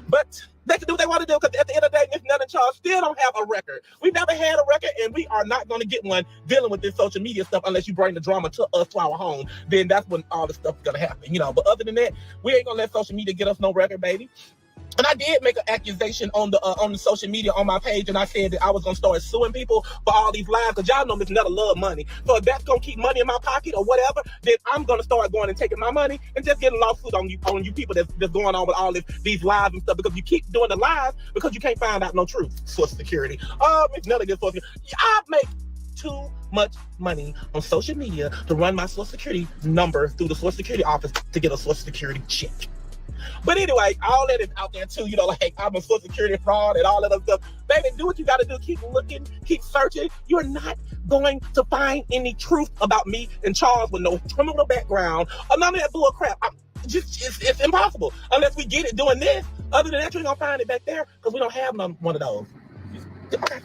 [SPEAKER 8] But they can do what they want to do, because at the end of the day, Miss Netta and Charles still don't have a record. We never had a record, and we are not going to get one dealing with this social media stuff unless you bring the drama to us, to our home. Then that's when all the stuff is going to happen, you know. But other than that, we ain't going to let social media get us no record, baby. And I did make an accusation on the social media on my page, and I said that I was gonna start suing people for all these lies, because y'all know Miss Netta love money. So if that's gonna keep money in my pocket or whatever, then I'm gonna start going and taking my money and just getting lawsuits on you people that's going on with all these lies and stuff, because you keep doing the lies because you can't find out no truth. Social Security. Miss Netta gets Social Security. I make too much money on social media to run my Social Security number through the Social Security office to get a Social Security check. But anyway, all that is out there too, you know, like I'm a Social Security fraud and all that other stuff. Baby, do what you gotta do. Keep looking, keep searching. You're not going to find any truth about me and Charles with no criminal background or none of that bull crap. It's impossible unless we get it doing this. Other than that, you're gonna find it back there, because we don't have one of those. Okay.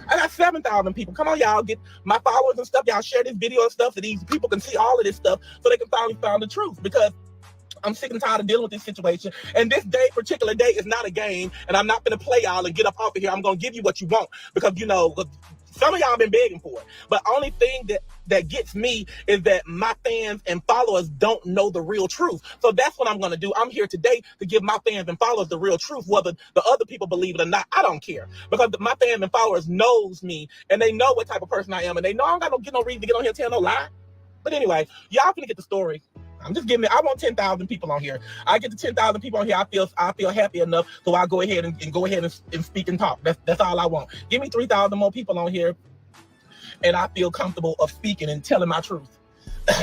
[SPEAKER 8] I got 7,000 people. Come on, y'all, get my followers and stuff. Y'all share this video and stuff so these people can see all of this stuff so they can finally find the truth. Because I'm sick and tired of dealing with this situation. And this particular day is not a game. And I'm not going to play y'all and get up off of here. I'm going to give you what you want. Because, you know, some of y'all been begging for it. But only thing that gets me is that my fans and followers don't know the real truth. So that's what I'm going to do. I'm here today to give my fans and followers the real truth. Whether the other people believe it or not, I don't care. Because my fans and followers knows me. And they know what type of person I am. And they know I don't got no reason to get on here and tell no lie. But anyway, y'all finna get the story. I'm just giving it. I want 10,000 people on here. I get to 10,000 people on here. I feel happy enough, so I'll go ahead and go ahead and speak and talk. That's all I want. Give me 3,000 more people on here, and I feel comfortable of speaking and telling my truth.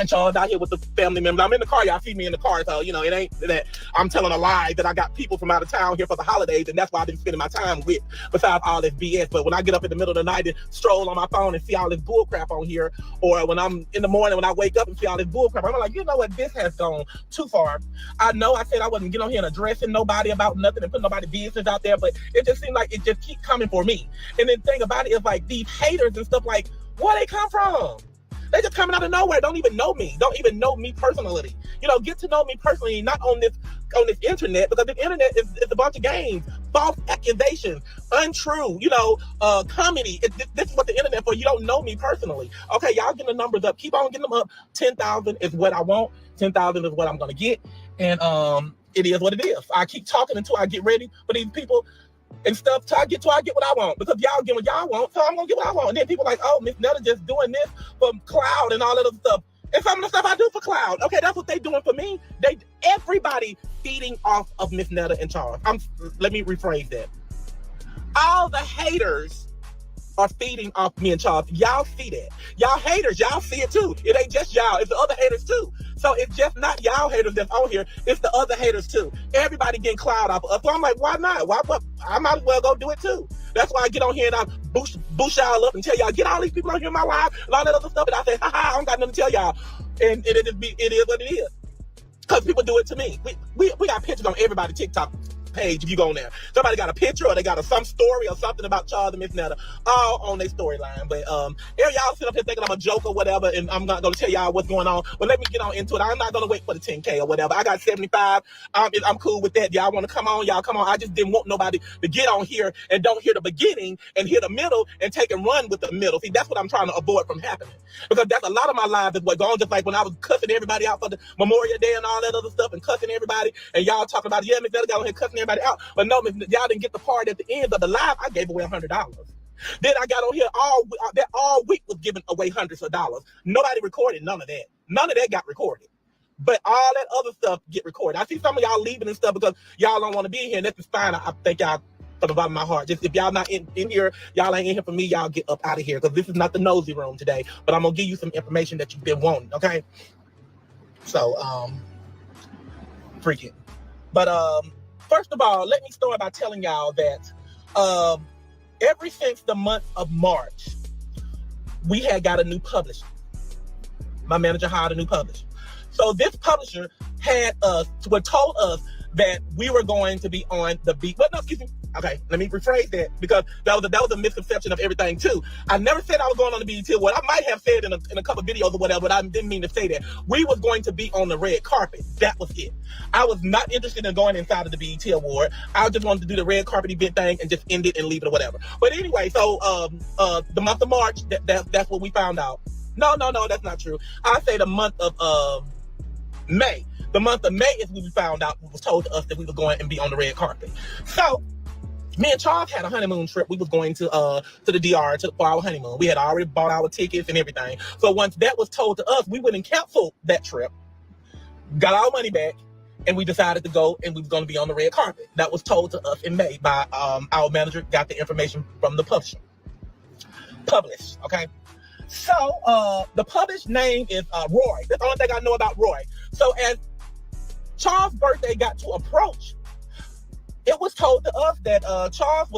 [SPEAKER 8] Charles out here with the family members. I'm in the car. Y'all see me in the car, so you know it ain't that I'm telling a lie that I got people from out of town here for the holidays, and that's why I've been spending my time with. Besides all this BS, but when I get up in the middle of the night and stroll on my phone and see all this bull crap on here, or when I'm in the morning when I wake up and see all this bull crap, I'm like, you know what? This has gone too far. I know I said I wasn't getting on here and addressing nobody about nothing and putting nobody's business out there, but it just seemed like it just keep coming for me. And then the thing about it is like these haters and stuff, like where they come from? They just coming out of nowhere. Don't even know me. Don't even know me personally. You know, get to know me personally, not on this internet, because the internet is a bunch of games, false accusations, untrue, you know, comedy. This is what the internet for. You don't know me personally. Okay, y'all getting the numbers up. Keep on getting them up. 10,000 is what I want. 10,000 is what I'm gonna get. And it is what it is. I keep talking until I get ready for these people and stuff till I get what I want, because y'all get what y'all want, so I'm gonna get what I want. And then people like, oh, Miss Netta just doing this for cloud and all that other stuff. And some of the stuff I do for cloud, okay, that's what they doing for me. Everybody feeding off of Miss Netta and Charles. Let me rephrase that. All the haters are feeding off me and Charles. Y'all see that. Y'all haters, y'all see it too. It ain't just y'all, it's the other haters too. So it's just not y'all haters that's on here, it's the other haters too. Everybody getting cloud off of us. So I'm like, why not? Why? I might as well go do it too. That's why I get on here and I boost y'all up and tell y'all, get all these people on here in my live and all that other stuff. And I say, I don't got nothing to tell y'all. And it is what it is. Because people do it to me. We got pictures on everybody's TikTok page if you go on there. Somebody got a picture or they got some story or something about Charles and Miss Netta all on their storyline. But y'all sit up here thinking I'm a joke or whatever, and I'm not gonna tell y'all what's going on. But let me get on into it. I'm not gonna wait for the 10K or whatever. I got 75. I'm cool with that. Y'all want to come on? Y'all come on. I just didn't want nobody to get on here and don't hear the beginning and hear the middle and take and run with the middle. See, that's what I'm trying to avoid from happening, because that's a lot of my lives is what gone. Just like when I was cussing everybody out for the Memorial Day and all that other stuff and cussing everybody, and y'all talking about, yeah, Miss Netta got on here cussing everybody out. But no, y'all didn't get the part at the end of the live. I gave away $100. Then I got on here all week was giving away hundreds of dollars. Nobody recorded none of that. None of that got recorded. But all that other stuff get recorded. I see some of y'all leaving and stuff because y'all don't want to be here, and that's fine. I thank y'all from the bottom of my heart. Just if y'all not in here, y'all ain't in here for me, y'all get up out of here, because this is not the nosy room today. But I'm gonna give you some information that you've been wanting, okay? So freaking. But first of all, let me start by telling y'all that ever since the month of March, we had got a new publisher. My manager hired a new publisher. So this publisher told us that we were going to be on the beat. But no, excuse me. Okay, let me rephrase that, because that was a misconception of everything too. I never said I was going on the BET Award. I might have said in a couple of videos or whatever, but I didn't mean to say that. We was going to be on the red carpet. That was it. I was not interested in going inside of the BET Award. I just wanted to do the red carpet event thing and just end it and leave it or whatever. But anyway, so the month of March, that's what we found out. No, that's not true. I say the month of May. The month of May is when we found out, it was told to us that we were going and be on the red carpet. So me and Charles had a honeymoon trip. We was going to the DR for our honeymoon. We had already bought our tickets and everything. So once that was told to us, we went and canceled that trip, got our money back, and we decided to go, and we was going to be on the red carpet. That was told to us in May by our manager. Got the information from the publisher. Published, okay? So the published name is Roy. That's the only thing I know about Roy. So as Charles' birthday got to approach, it was told to us that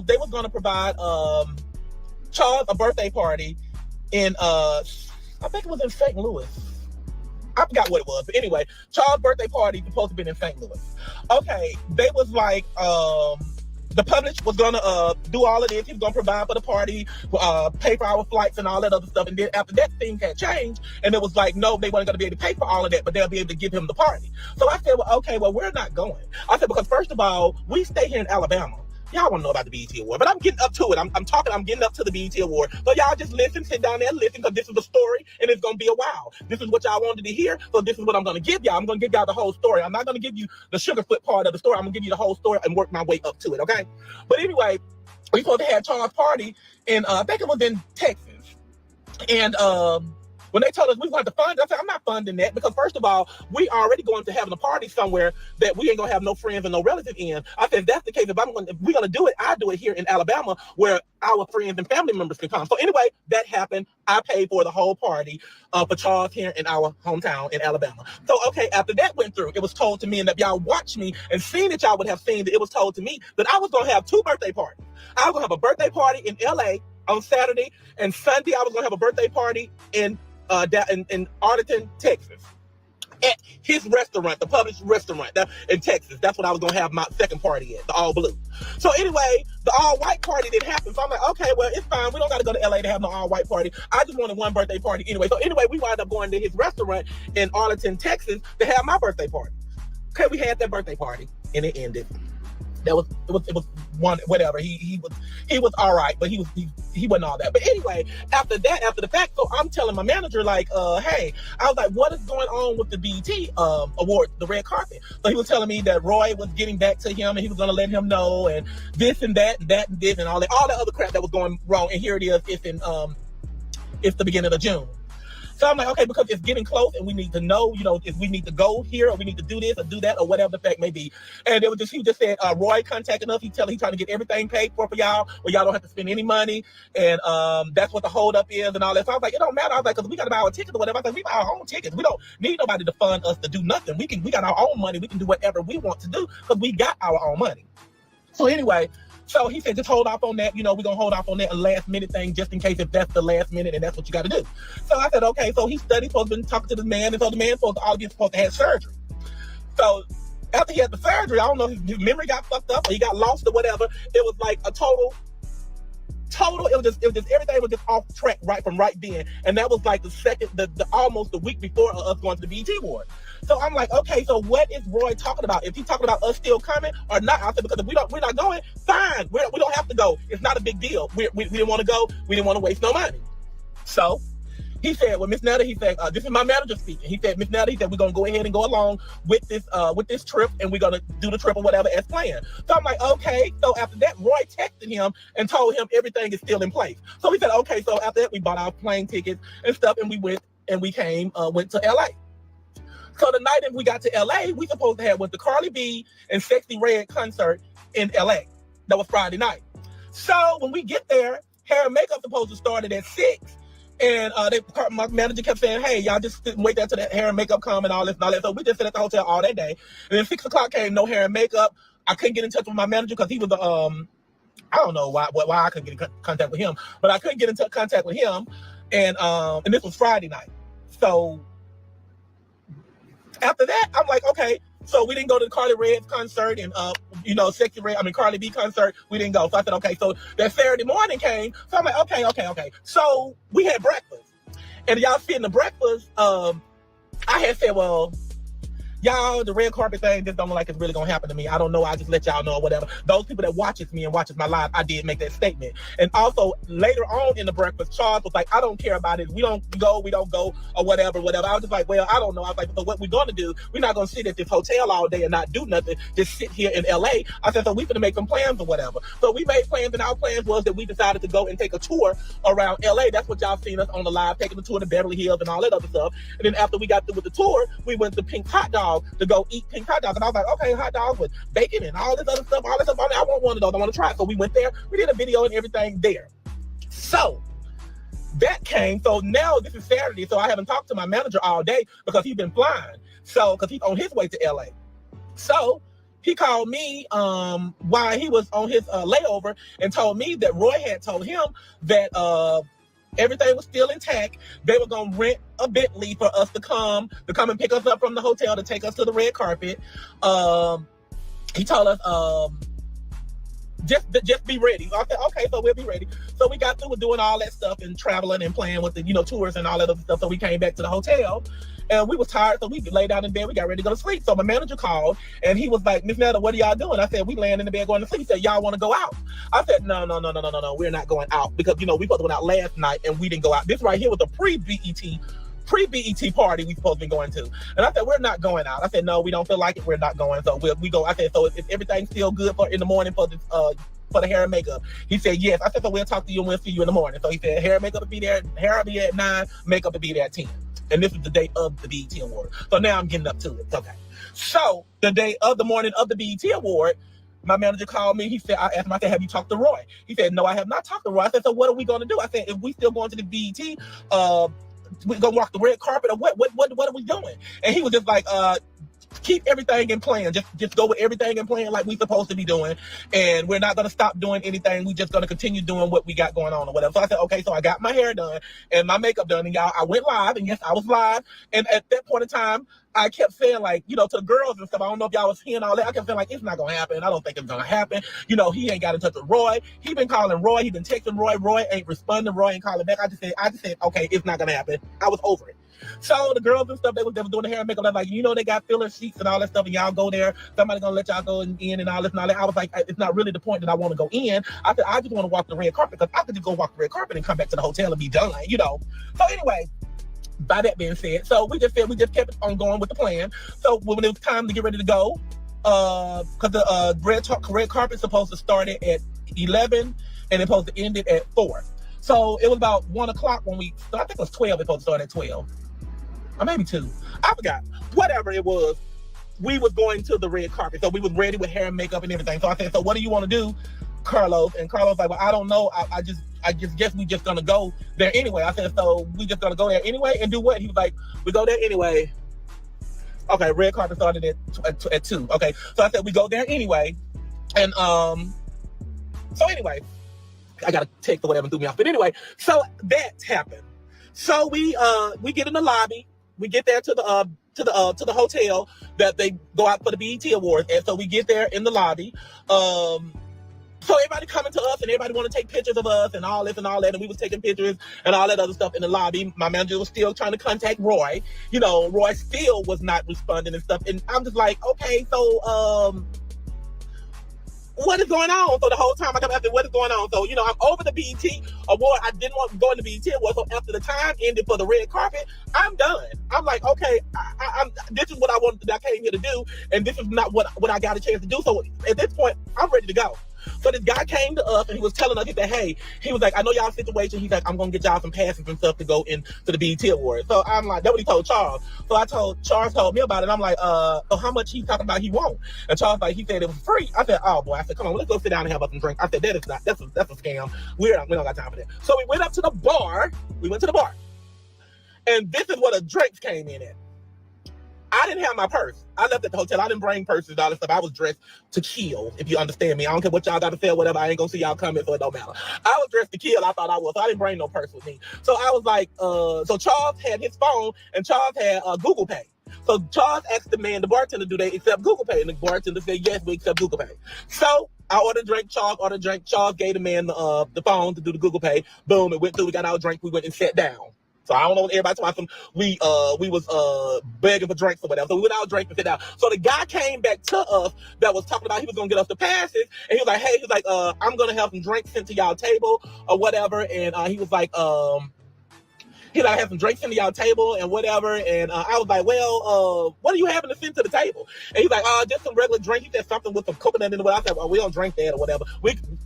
[SPEAKER 8] they was going to provide Charles a birthday party in I think it was in St. Louis. I forgot what it was, but anyway, Charles' birthday party supposed to be in St. Louis. Okay, they was like the the public was gonna do all of this. He was gonna provide for the party, pay for our flights and all that other stuff. And then after that, things had changed, and it was like, no, they weren't gonna be able to pay for all of that, but they'll be able to give him the party. So I said, well, okay, well, we're not going. I said, because first of all, we stay here in Alabama. Y'all want to know about the BET Award, but I'm getting up to it. I'm getting up to the BET Award. So y'all just listen, sit down there and listen, because this is the story, and it's going to be a while. This is what y'all wanted to hear, so this is what I'm going to give y'all. I'm going to give y'all the whole story. I'm not going to give you the Sugarfoot part of the story. I'm going to give you the whole story and work my way up to it, okay? But anyway, we supposed to have Charles' party, and I think it was in Texas. And when they told us we were going to fund it, I said, I'm not funding that, because first of all, we already going to having a party somewhere that we ain't going to have no friends and no relatives in. I said, if that's the case, if we're going to do it, I do it here in Alabama where our friends and family members can come. So anyway, that happened. I paid for the whole party for Charles here in our hometown in Alabama. So, okay, after that went through, it was told to me, and if y'all watched me and seen it, y'all would have seen that it was told to me that I was going to have 2 birthday parties. I was going to have a birthday party in LA on Saturday, and Sunday I was going to have a birthday party in Arlington, Texas, at his restaurant, the published restaurant in Texas. That's what I was going to have my second party at, the all blue. So anyway, the all white party didn't happen. So I'm like, okay, well, it's fine. We don't got to go to LA to have no all white party. I just wanted one birthday party anyway. So anyway, we wound up going to his restaurant in Arlington, Texas to have my birthday party. Okay, we had that birthday party and it ended. It was one, whatever. He was all right, but he wasn't all that. But anyway, after the fact, so I'm telling my manager, like, hey, I was like, what is going on with the BET award, the red carpet? So he was telling me that Roy was getting back to him and he was gonna let him know, and this and that and that and this and all that other crap that was going wrong. And here it is, it's the beginning of June. So I'm like, okay, because it's getting close and we need to know, if we need to go here or we need to do this or do that or whatever the fact may be. And he just said, Roy contacted us. He's trying to get everything paid for y'all, where y'all don't have to spend any money. And that's what the holdup is and all that. So I was like, it don't matter. I was like, because we got to buy our tickets or whatever. I was like, we buy our own tickets. We don't need nobody to fund us to do nothing. We got our own money. We can do whatever we want to do because we got our own money. So anyway, so he said, just hold off on that. We're going to hold off on that last minute thing just in case if that's the last minute and that's what you got to do. So I said, okay. So he studied, supposed to be talking to the man. And so the man supposed to have surgery. So after he had the surgery, I don't know if his memory got fucked up or he got lost or whatever. It was like a total, it was just everything was just off track right then. And that was like almost the week before us going to the BET Award. So I'm like, okay, so what is Roy talking about? Is he talking about us still coming or not? I said, because if we're not going, fine. We don't have to go. It's not a big deal. We didn't want to go. We didn't want to waste no money. So he said, well, Miss Netta, he said, this is my manager speaking. He said, Miss Netta, we're going to go ahead and go along with this trip, and we're going to do the trip or whatever as planned. So I'm like, okay. So after that, Roy texted him and told him everything is still in place. So he said, okay. So after that, we bought our plane tickets and stuff, and we went to LA. So the night that we got to LA, we supposed to have was the Carly B and Sexy Red concert in LA. That was Friday night. So when we get there, hair and makeup supposed to start at 6. And my manager kept saying, hey, y'all just wait there till the hair and makeup come and all this and all that. So we just sat at the hotel all that day. And then 6 o'clock came, no hair and makeup. I couldn't get in touch with my manager because he was I don't know why I couldn't get in contact with him, but I couldn't get in contact with him. And this was Friday night. So after that, I'm like, okay. So we didn't go to the Carly Red's concert and Carly B concert. We didn't go. So I said, okay. So that Saturday morning came. So I'm like, okay. So we had breakfast, and y'all sitting the breakfast. I had said, well, y'all, the red carpet thing just don't look like it's really gonna happen to me. I don't know. I just let y'all know or whatever. Those people that watches me and watches my live, I did make that statement. And also later on in the breakfast, Charles was like, I don't care about it. We don't go, or whatever. I was just like, well, I don't know. I was like, so what we're gonna do, we're not gonna sit at this hotel all day and not do nothing, just sit here in LA. I said, so we gonna make some plans or whatever. So we made plans, and our plans was that we decided to go and take a tour around LA. That's what y'all seen us on the live, taking the tour to Beverly Hills and all that other stuff. And then after we got through with the tour, we went to Pink Hot Dog to go eat pink hot dogs. And I was like, okay, hot dogs with bacon and all this other stuff. I want one of those. I want to try it. So we went there. We did a video and everything there. So that came. So now this is Saturday. So I haven't talked to my manager all day because he's been flying. So because he's on his way to LA. So he called me while he was on his layover and told me that Roy had told him that everything was still intact. They were gonna rent a Bentley for us to come and pick us up from the hotel to take us to the red carpet. He told us just be ready. I said, okay, so we'll be ready. So we got through with doing all that stuff and traveling and playing with the, tours and all that other stuff. So we came back to the hotel and we was tired. So we lay down in bed. We got ready to go to sleep. So my manager called and he was like, Miss Netta, what are y'all doing? I said, we laying in the bed going to sleep. He said, y'all want to go out? I said, no. We're not going out because, we supposed to go out last night and we didn't go out. This right here was a pre-BET party we supposed to be going to. And I said, we're not going out. I said, no, we don't feel like it. We're not going. So we go. I said, so is everything still good for in the morning for this, for the hair and makeup? He said, yes. I said, so we'll talk to you and we'll see you in the morning. So he said, hair and makeup will be there. Hair will be at 9, makeup will be there at 10. And this is the day of the BET Award. So now I'm getting up to it. Okay. So the day of the morning of the BET Award, my manager called me. He said, I asked him, I said, have you talked to Roy? He said, no, I have not talked to Roy. I said, so what are we going to do? I said, if we still going to the BET, we're going to walk the red carpet or what are we doing? And he was just like, keep everything in plan. Just go with everything in plan like we supposed to be doing. And we're not going to stop doing anything. We just going to continue doing what we got going on or whatever. So I said, okay, so I got my hair done and my makeup done. And y'all, I went live. And yes, I was live. And at that point in time, I kept saying like, to the girls and stuff, I don't know if y'all was hearing all that. I kept saying like, it's not going to happen. I don't think it's going to happen. He ain't got in touch with Roy. He been calling Roy. He been texting Roy. Roy ain't responding. Roy ain't calling back. I just said, okay, it's not going to happen. I was over it. So the girls and stuff, they was doing the hair and makeup. They're like, they got filler sheets and all that stuff, and y'all go there. Somebody gonna let y'all go in and all this and all that. I was like, it's not really the point that I want to go in. I said, I just want to walk the red carpet because I could just go walk the red carpet and come back to the hotel and be done, So anyway, by that being said, so we just kept on going with the plan. So when it was time to get ready to go, because the red carpet's supposed to start it at 11 and it's supposed to end it at 4. So it was about 1 o'clock when we started. I think it was 12. It was supposed to start at 12. Or maybe 2. I forgot. Whatever it was, we was going to the red carpet. So we was ready with hair and makeup and everything. So I said, so what do you want to do, Carlos? And Carlos was like, well, I don't know. I just guess we just gonna go there anyway. I said, so we just gonna go there anyway and do what? He was like, we go there anyway. Okay, red carpet started at 2. Okay, so I said we go there anyway. And so anyway, I got a text or whatever and threw me off. But anyway, so that happened. So we get in the lobby. We get there to the hotel that they go out for the BET Awards. And so we get there in the lobby. So everybody coming to us and everybody want to take pictures of us and all this and all that. And we was taking pictures and all that other stuff in the lobby. My manager was still trying to contact Roy. Roy still was not responding and stuff. And I'm just like, okay, so what is going on? So the whole time I kept asking, what is going on? So, I'm over the BET Award. I didn't want to go in the BET Award. So after the time ended for the red carpet, I'm done. I'm like, okay, this is what I came here to do. And this is not what I got a chance to do. So at this point, I'm ready to go. So this guy came to us and he was telling us, he said, hey, he was like, I know y'all situation. He's like, I'm going to get y'all some passes and stuff to go into the BET Awards. So I'm like, that's what he told Charles. So Charles told me about it. I'm like, so how much he's talking about he won't? And Charles he said it was free. I said, oh boy. I said, come on, let's go sit down and have us some drink. I said, that's a scam. We don't got time for that. So we went up to the bar. And this is where the drinks came in at. I didn't have my purse. I left at the hotel. I didn't bring purses and all that stuff. I was dressed to kill, if you understand me. I don't care what y'all got to say or whatever. I ain't going to see y'all coming, so it don't matter. I was dressed to kill. I thought I was. So I didn't bring no purse with me. So I was like, so Charles had his phone and Charles had Google Pay. So Charles asked the bartender, do they accept Google Pay? And the bartender said, yes, we accept Google Pay. So I ordered a drink. Charles ordered a drink. Charles gave the man the phone to do the Google Pay. Boom, it went through. We got our drink. We went and sat down. So I don't know what everybody talking about. We was begging for drinks or whatever. So we went out drinking and sit down. So the guy came back to us that was talking about he was gonna get us the passes, and he was like, hey, I'm gonna have some drinks sent to y'all table or whatever. And he was like, he like, have some drinks into y'all table and whatever. And I was like, well, what are you having to send to the table? And he's like, just some regular drink. He said something with some coconut in it. I said, well, we don't drink that or whatever.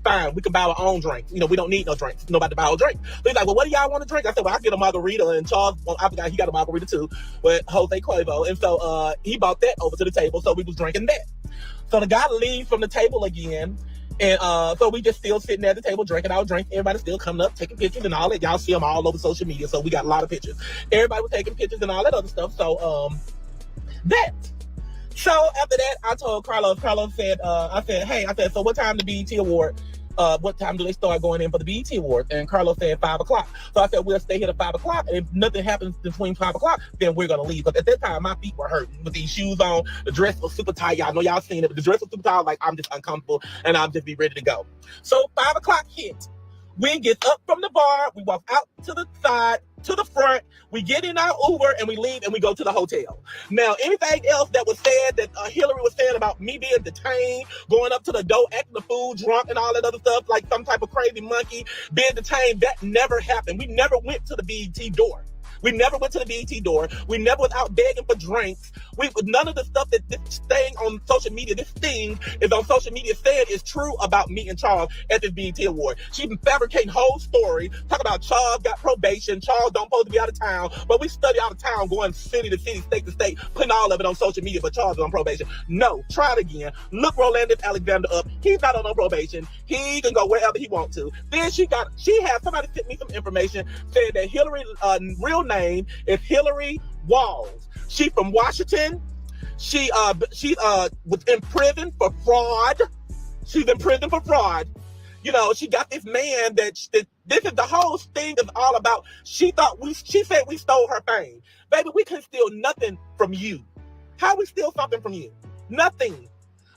[SPEAKER 8] Fine, we can buy our own drinks. We don't need no drinks. Nobody to buy our drink. So he's like, well, what do y'all want to drink? I said, well, I get a margarita. And Charles, I forgot he got a margarita too with Jose Cuervo. And so he brought that over to the table. So we was drinking that. So the guy leaves from the table again. And so we just still sitting there at the table drinking our drink. Everybody still coming up, taking pictures and all that. Y'all see them all over social media. So we got a lot of pictures. Everybody was taking pictures and all that other stuff. So that. So after that, I told Carlos. Carlos said, I said, so what time the BET Award what time do they start going in for the BET Awards? And Carlos said 5 o'clock. So I said, we'll stay here at 5 o'clock. And if nothing happens between 5 o'clock, then we're going to leave. Because at that time, my feet were hurting with these shoes on. The dress was super tight. Y'all know y'all seen it. But the dress was super tight. Like, I'm just uncomfortable. And I'm just be ready to go. So 5 o'clock hit. We get up from the bar. We walk out to the side, to the front. We get in our Uber and we leave and we go to the hotel. Now, anything else that was said that Hillary was saying about me being detained, going up to the door, acting the fool, drunk and all that other stuff, like some type of crazy monkey, being detained, that never happened. We never went to the BET door. We never went to the BET door. We never was out begging for drinks. None of the stuff that this thing on social media, this thing is on social media said is true about me and Charles at this BET Award. She been fabricating whole story, talk about Charles got probation, Charles don't supposed to be out of town, but we study out of town, going city to city, state to state, putting all of it on social media, but Charles is on probation. No, try it again. Look Rolandis Alexander up. He's not on no probation. He can go wherever he wants to. Then she had somebody sent me some information saying that Hillary real name is Hillary Walls. She from Washington. She was in prison for fraud. She's in prison for fraud. You know, she got this man that this is the whole thing is all about. She said we stole her fame. Baby, we couldn't steal nothing from you. How we steal something from you? Nothing.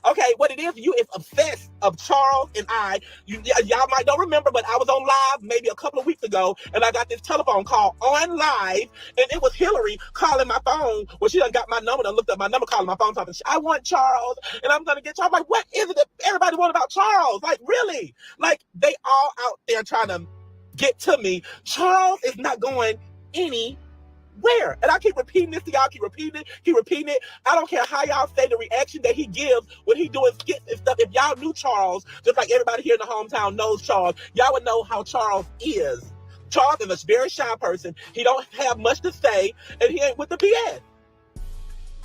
[SPEAKER 8] Okay, what it is, you is obsessed of Charles and I. Y'all might don't remember, but I was on live maybe a couple of weeks ago, and I got this telephone call on live, and it was Hillary calling my phone. Well, she done got my number, and looked up my number, calling my phone, talking, I want Charles, and I'm going to get Charles. I'm like, what is it that everybody want about Charles? Like, really? Like, they all out there trying to get to me. Charles is not going anywhere. And I keep repeating this to y'all, keep repeating it. I don't care how y'all say the reaction that he gives when he doing skits and stuff. If y'all knew Charles, just like everybody here in the hometown knows Charles, y'all would know how Charles is. Charles is a very shy person. He don't have much to say, and he ain't with the BS.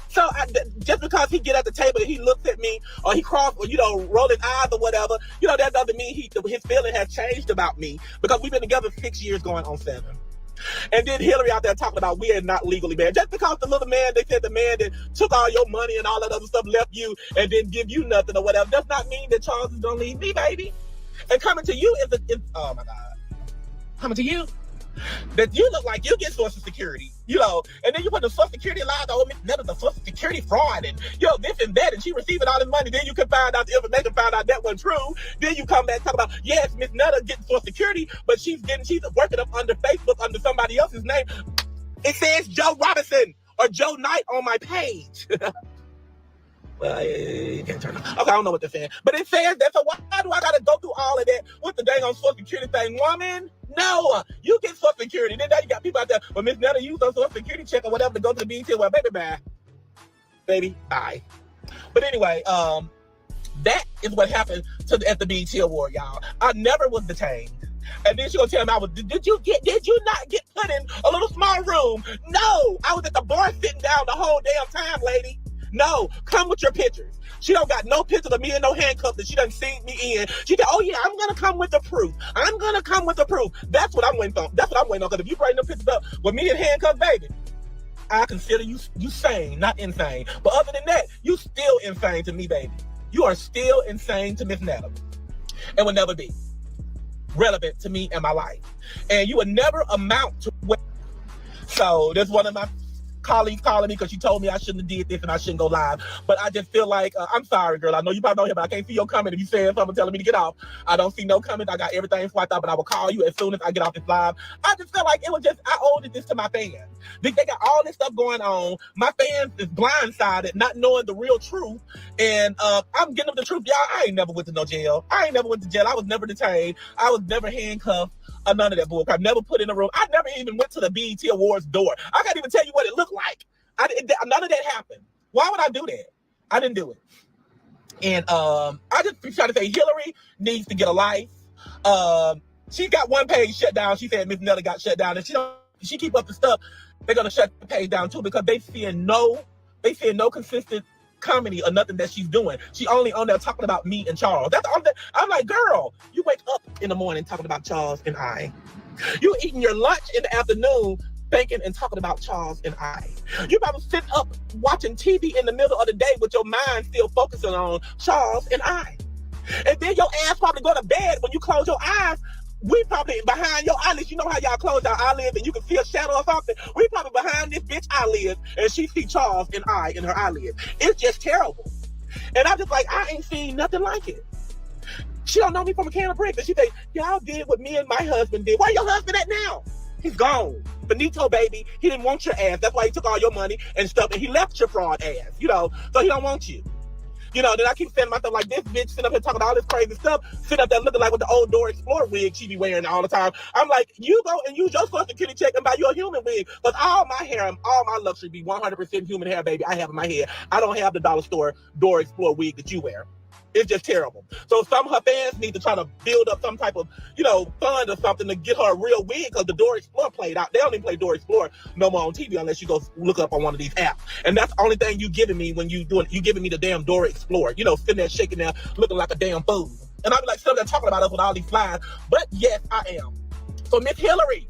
[SPEAKER 8] So just because he get at the table and he looks at me, or he cross, or rolling eyes or whatever, that doesn't mean his feeling has changed about me, because we've been together 6 years, going on 7. And then Hillary out there talking about we are not legally married. Just because the little man, they said the man that took all your money and all that other stuff left you and didn't give you nothing or whatever, does not mean that Charles is going to leave me, baby. And coming to you oh my God. Coming to you, that you look like you get Social Security, and then you put the Social Security lies on Miss Netta, the Social Security fraud, and this and that, and she receiving all this money. Then you can find out the information, find out that wasn't true. Then you come back and talk about, yes, Miss Netta getting Social Security, but she's working up under Facebook under somebody else's name. It says Joe Robinson or Joe Knight on my page. Well, you can't turn it on. Okay, I don't know what they're saying, but it says that. So why do I gotta go through all of that with the dang on Social Security thing, woman? No, you get Social Security. Then now you got people out there, well, Miss Netta used her Social Security check or whatever to go to the BET. Well, baby, bye. Baby, bye. But anyway, that is what happened at the BET Award, y'all. I never was detained. And then she gonna tell me, did you not get put in a little small room? No, I was at the bar sitting down the whole damn time, lady. No, come with your pictures. She don't got no pictures of me and no handcuffs that she done seen me in. She said, oh yeah, I'm gonna come with the proof. That's what I'm waiting on. Because if you bring them pictures up with me in handcuffs, baby, I consider you sane, not insane. But other than that, you still insane to me, baby. You are still insane to Miss Netta. And will never be relevant to me and my life. And you would never amount to what. So there's one of my colleagues calling me because she told me I shouldn't have did this and I shouldn't go live. But I just feel like, I'm sorry, girl. I know you probably don't hear, but I can't see your comment if you saying something telling me to get off. I don't see no comment. I got everything swiped out, but I will call you as soon as I get off this live. I just feel like I owed this to my fans. They got all this stuff going on. My fans is blindsided, not knowing the real truth. And I'm getting them the truth. Y'all, I ain't never went to no jail. I was never detained. I was never handcuffed. None of that book. I've never put in a room. I never even went to the BET Awards door. I can't even tell you what it looked like. None of that happened. Why would I do that? I didn't do it. And I just try to say Hillary needs to get a life. She got one page shut down. She said Miss Netta got shut down, and she keep up the stuff. They're gonna shut the page down too, because they seeing no consistent comedy or nothing that she's doing. She only on there talking about me and Charles. I'm like, girl, you wake up in the morning talking about Charles and I. You eating your lunch in the afternoon thinking and talking about Charles and I. You probably sit up watching TV in the middle of the day with your mind still focusing on Charles and I. And then your ass probably go to bed when you close your eyes. We probably behind your eyelids. You know how y'all close your eyelids and you can see a shadow or something? We probably behind this bitch eyelids and she see Charles and I in her eyelids. It's just terrible. And I'm just like, I ain't seen nothing like it. She don't know me from a can of bricks. And she say, y'all did what me and my husband did. Where your husband at now? He's gone. Benito, baby, he didn't want your ass. That's why he took all your money and stuff and he left your fraud ass, you know, so he don't want you. You know, then I keep saying to myself, like, this bitch sitting up here talking all this crazy stuff, sitting up there looking like with the old Dora Explorer wig she be wearing all the time. I'm like, you go and use your Social Security check and buy you a human wig. Because all my hair and all my luxury be 100% human hair, baby, I have in my head. I don't have the dollar store Dora Explorer wig that you wear. It's just terrible. So some of her fans need to try to build up some type of, you know, fund or something to get her a real wig because the Dora Explorer played out. They don't even play Dora Explorer no more on TV unless you go look up on one of these apps. And that's the only thing you giving me when you giving me the damn Dora Explorer. You know, sitting there shaking there looking like a damn fool. And I'm like, sitting there talking about us with all these flies. But yes, I am. So Miss Hillary,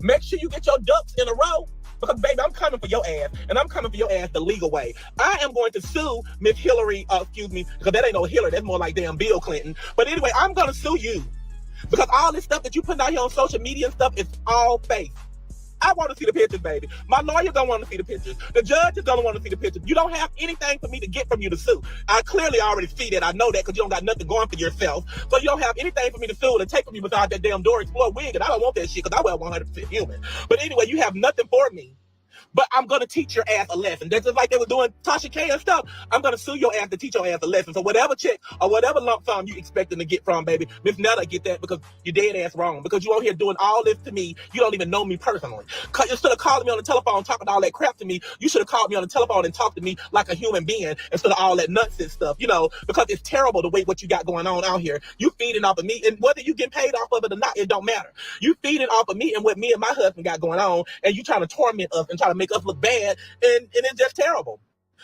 [SPEAKER 8] make sure you get your ducks in a row. Because, baby, I'm coming for your ass, and I'm coming for your ass the legal way. I am going to sue Miss Hillary, because that ain't no Hillary, that's more like damn Bill Clinton. But anyway, I'm going to sue you. Because all this stuff that you putting out here on social media and stuff is all fake. I want to see the pictures, baby. My lawyer don't want to see the pictures. The judge is going to want to see the pictures. You don't have anything for me to get from you to sue. I clearly already see that. I know that because you don't got nothing going for yourself. So you don't have anything for me to sue to take from you besides that damn Dora Explorer wig. And I don't want that shit because I wear 100% human. But anyway, you have nothing for me. But I'm going to teach your ass a lesson. That's just like they were doing Tasha K and stuff. I'm going to sue your ass to teach your ass a lesson. So whatever check or whatever lump sum you expecting to get from, baby, Miss Netta get that because you're dead ass wrong. Because you out here doing all this to me. You don't even know me personally. Instead of calling me on the telephone talking all that crap to me, you should have called me on the telephone and talked to me like a human being instead of all that nonsense stuff, you know, because it's terrible the way what you got going on out here. You feeding off of me, and whether you get paid off of it or not, it don't matter. You feeding off of me and what me and my husband got going on, and you trying to torment us and try to make us look bad. And it's just terrible.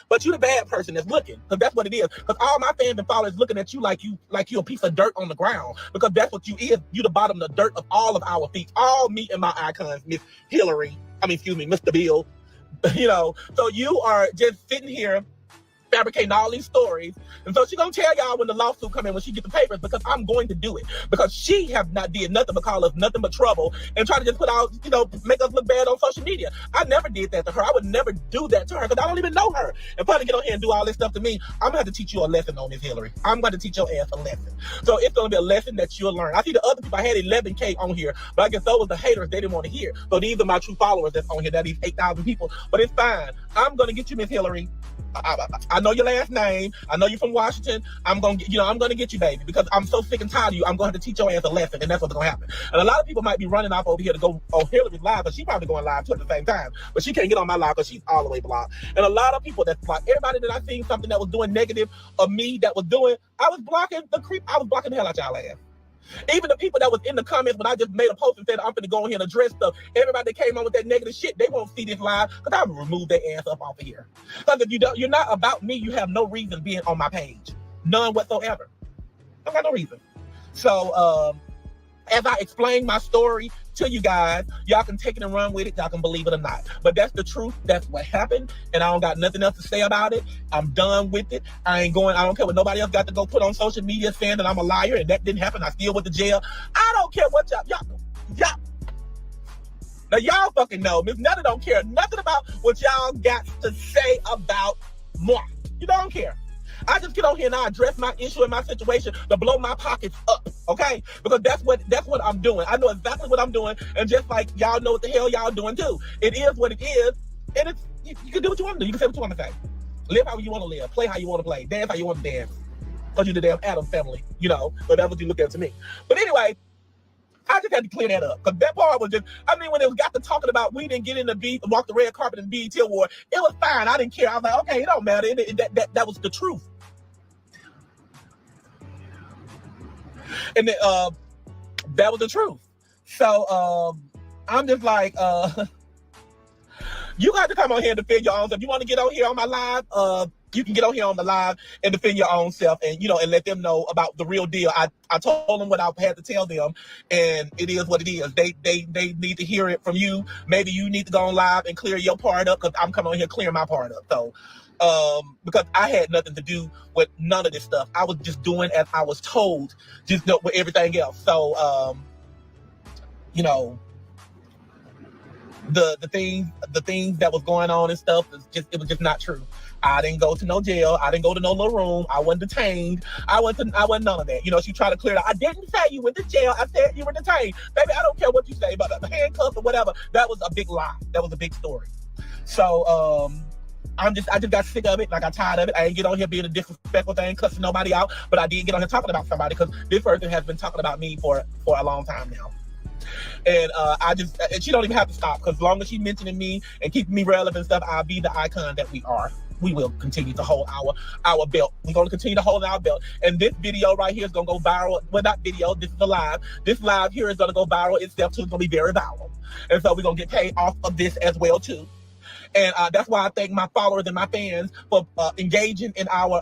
[SPEAKER 8] But you the bad person that's looking, because that's what it is. Because all my fans and followers looking at you like you a piece of dirt on the ground. Because that's what you is. You the bottom of the dirt of all of our feet. All me and my icons, Miss Hillary. Mr. Bill. You know, so you are just sitting here fabricating all these stories. And so she's going to tell y'all when the lawsuit come in, when she get the papers, because I'm going to do it. Because she have not did nothing but call us nothing but trouble and try to just put out, you know, make us look bad on social media. I never did that to her. I would never do that to her because I don't even know her. And probably get on here and do all this stuff to me. I'm going to have to teach you a lesson on this, Hillary. I'm going to teach your ass a lesson. So it's going to be a lesson that you'll learn. I see the other people, I had 11K on here, but I guess those was the haters they didn't want to hear. So these are my true followers that's on here, that these 8,000 people. But it's fine. I'm going to get you, Miss Hillary. I know your last name. I know you're from Washington. I'm gonna get you, baby, because I'm so sick and tired of you. I'm going to teach your ass a lesson, and that's what's gonna happen. And a lot of people might be running off over here to go on Hillary's live, but she's probably going live too at the same time. But she can't get on my live because she's all the way blocked. And a lot of people that's blocked. Everybody that I seen something that was doing negative of me that was doing, I was blocking the hell out y'all ass. Even the people that was in the comments when I just made a post and said I'm finna go in here and address stuff, everybody that came on with that negative shit, they won't see this live because I will remove their ass up off of here. Because if you're not about me, you have no reason being on my page. None whatsoever. I got no reason. So as I explain my story to you guys, y'all can take it and run with it. Y'all can believe it or not. But that's the truth. That's what happened. And I don't got nothing else to say about it. I'm done with it. I don't care what nobody else got to go put on social media saying that I'm a liar and that didn't happen. I still went to jail. I don't care what y'all. Now y'all fucking know. Miss Netta don't care nothing about what y'all got to say about moi. You don't care. I just get on here and I address my issue and my situation to blow my pockets up, okay? Because that's what I'm doing. I know exactly what I'm doing, and just like y'all know what the hell y'all doing too. It is what it is, and it's you can do what you want to do. You can say what you want to say. Live how you want to live. Play how you want to play. Dance how you want to dance. Because you're the damn Addams family, you know. But that's what you look at to me. But anyway, I just had to clear that up. Because that part was just, when it got to talking about we didn't get in the walk the red carpet in the BET Award, it was fine. I didn't care. I was like, okay, it don't matter. That was the truth. And that was the truth. So I'm just like, you got to come on here and defend your own stuff. You want to get on here on my live, you can get on here on the live and defend your own self, and and let them know about the real deal. I told them what I had to tell them, and it is what it is. They need to hear it from you. Maybe you need to go on live and clear your part up, because I'm coming on here clearing my part up. So because I had nothing to do with none of this stuff. I was just doing as I was told, just with everything else. So the things that was going on and stuff, it was just not true. I didn't go to no jail. I didn't go to no little room. I wasn't detained. I wasn't none of that. She tried to clear it out. I didn't say you went to jail. I said you were detained. Baby, I don't care what you say about the handcuffs or whatever. That was a big lie. That was a big story. So I just got sick of it. Like, I tired of it. I ain't get on here being a disrespectful thing, cussing nobody out, but I did get on here talking about somebody, because this person has been talking about me for a long time now. And and she don't even have to stop, because as long as she's mentioning me and keeping me relevant and stuff, I'll be the icon that we are. We will continue to hold our belt. We're going to continue to hold our belt. And this video right here is going to go viral. Well, not video. This is a live. This live here is going to go viral itself, too. It's going to be very viral. And so we're going to get paid off of this as well, too. And that's why I thank my followers and my fans for engaging in our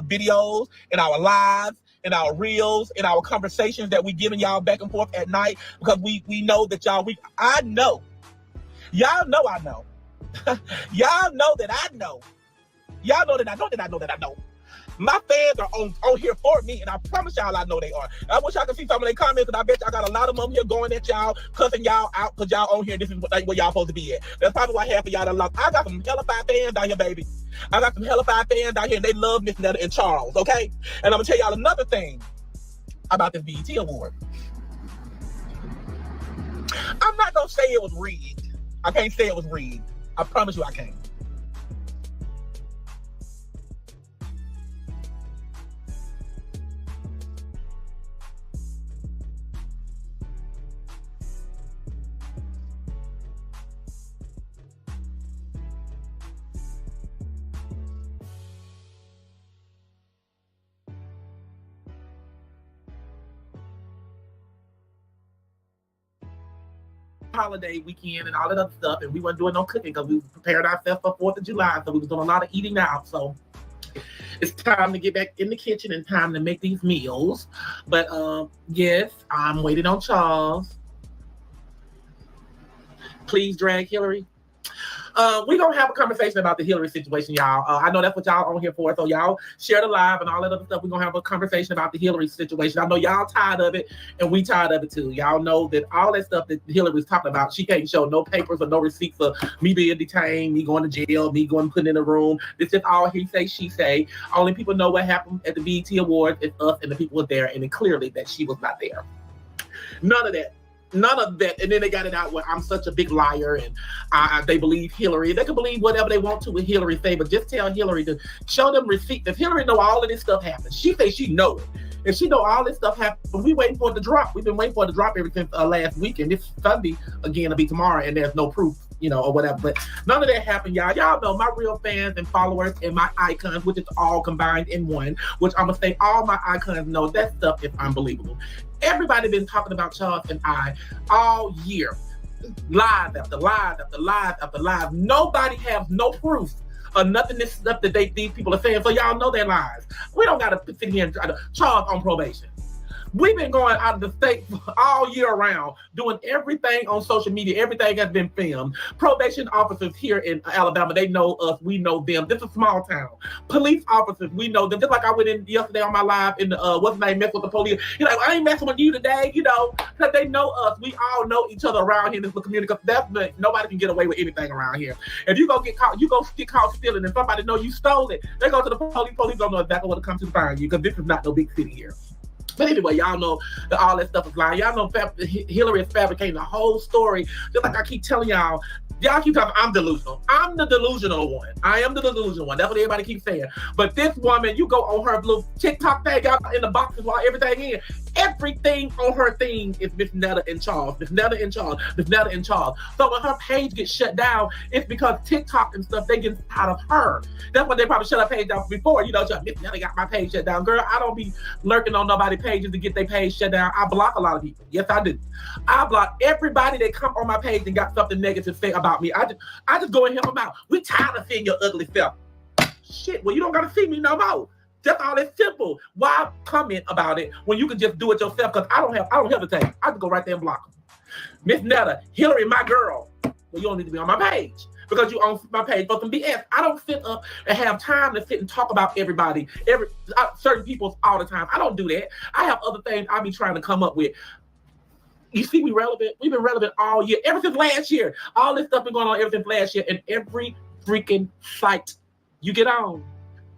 [SPEAKER 8] videos, in our lives, in our reels, in our conversations that we giving y'all back and forth at night, because we know that y'all, I know. Y'all know I know. Y'all know that I know. Y'all know that I know that I know that I know. My fans are on here for me, and I promise y'all I know they are. I wish I could see some of their comments, and I bet y'all got a lot of them here going at y'all, cussing y'all out, because y'all on here. This is where y'all supposed to be at. That's probably why half of y'all done lost. I got some hellified fans out here, baby. I got some hellified fans out here, and they love Miss Netta and Charles, okay? And I'm going to tell y'all another thing about this BET Award. I'm not going to say it was rigged. I can't say it was rigged. I promise you I can't. Holiday weekend and all that other stuff, and we weren't doing no cooking because we prepared ourselves for 4th of July, so we was doing a lot of eating out. So it's time to get back in the kitchen and time to make these meals. But yes, I'm waiting on Charles. Please drag Hillary. We're going to have a conversation about the Hillary situation, y'all. I know that's what y'all on here for. So y'all share the live and all that other stuff. We're going to have a conversation about the Hillary situation. I know y'all tired of it, and we tired of it too. Y'all know that all that stuff that Hillary was talking about, she can't show no papers or no receipts of me being detained, me going to jail, me going put in a room. It's just all he say, she say. Only people know what happened at the BET Awards is us and the people were there, and it clearly that she was not there. None of that. None of that. And then they got it out where I'm such a big liar, and they believe Hillary. They can believe whatever they want to with Hillary say, but just tell Hillary to show them receipts. If Hillary know all of this stuff happened, she thinks she know it. If she know all this stuff happened, we waiting for it to drop. We've been waiting for it to drop ever since last week, and this Sunday again will be tomorrow, and there's no proof, or whatever. But none of that happened, y'all. Y'all know my real fans and followers and my icons, which is all combined in one, which I'm gonna say all my icons know that stuff is unbelievable. Everybody been talking about Charles and I all year. Live after live after live after live. Nobody has no proof of nothing this stuff that these people are saying. So y'all know their lies. We don't gotta sit here and try to Charles on probation. We've been going out of the state all year round, doing everything on social media. Everything has been filmed. Probation officers here in Alabama, they know us. We know them. This is a small town. Police officers, we know them. Just like I went in yesterday on my live in the, what's the name, mess with the police. I ain't messing with you today, because they know us. We all know each other around here in this little community. Nobody can get away with anything around here. If you go get caught, get caught stealing, and somebody know you stole it, they go to the police. Police don't know exactly what to come to find you, because this is not no big city here. But anyway, y'all know that all that stuff is lying. Y'all know Hillary is fabricating the whole story. Just like I keep telling y'all, y'all keep talking, I'm delusional. I'm the delusional one. I am the delusional one. That's what everybody keeps saying. But this woman, you go on her little TikTok thing out in the boxes while everything in. Everything on her thing is Miss Netta and Charles. Miss Netta and Charles. Miss Netta and Charles. So when her page gets shut down, it's because TikTok and stuff, they get out of her. That's why they probably shut her page down before. Miss Netta got my page shut down. Girl, I don't be lurking on nobody's pages to get their page shut down. I block a lot of people. Yes, I do. I block everybody that come on my page and got something negative to say about me. I just go and help them out. We tired of seeing your ugly self. shit, well, you don't gotta see me no more. That's all. It's simple. Why comment about it when you can just do it yourself? Because I don't hesitate. I can go right there and block them. Miss Netta, Hillary, my girl. Well, you don't need to be on my page because you on my page for some BS. I don't sit up and have time to sit and talk about everybody, certain people all the time. I don't do that. I have other things I be trying to come up with. You see, we relevant. We've been relevant all year, ever since last year. All this stuff been going on ever since last year, and every freaking site you get on,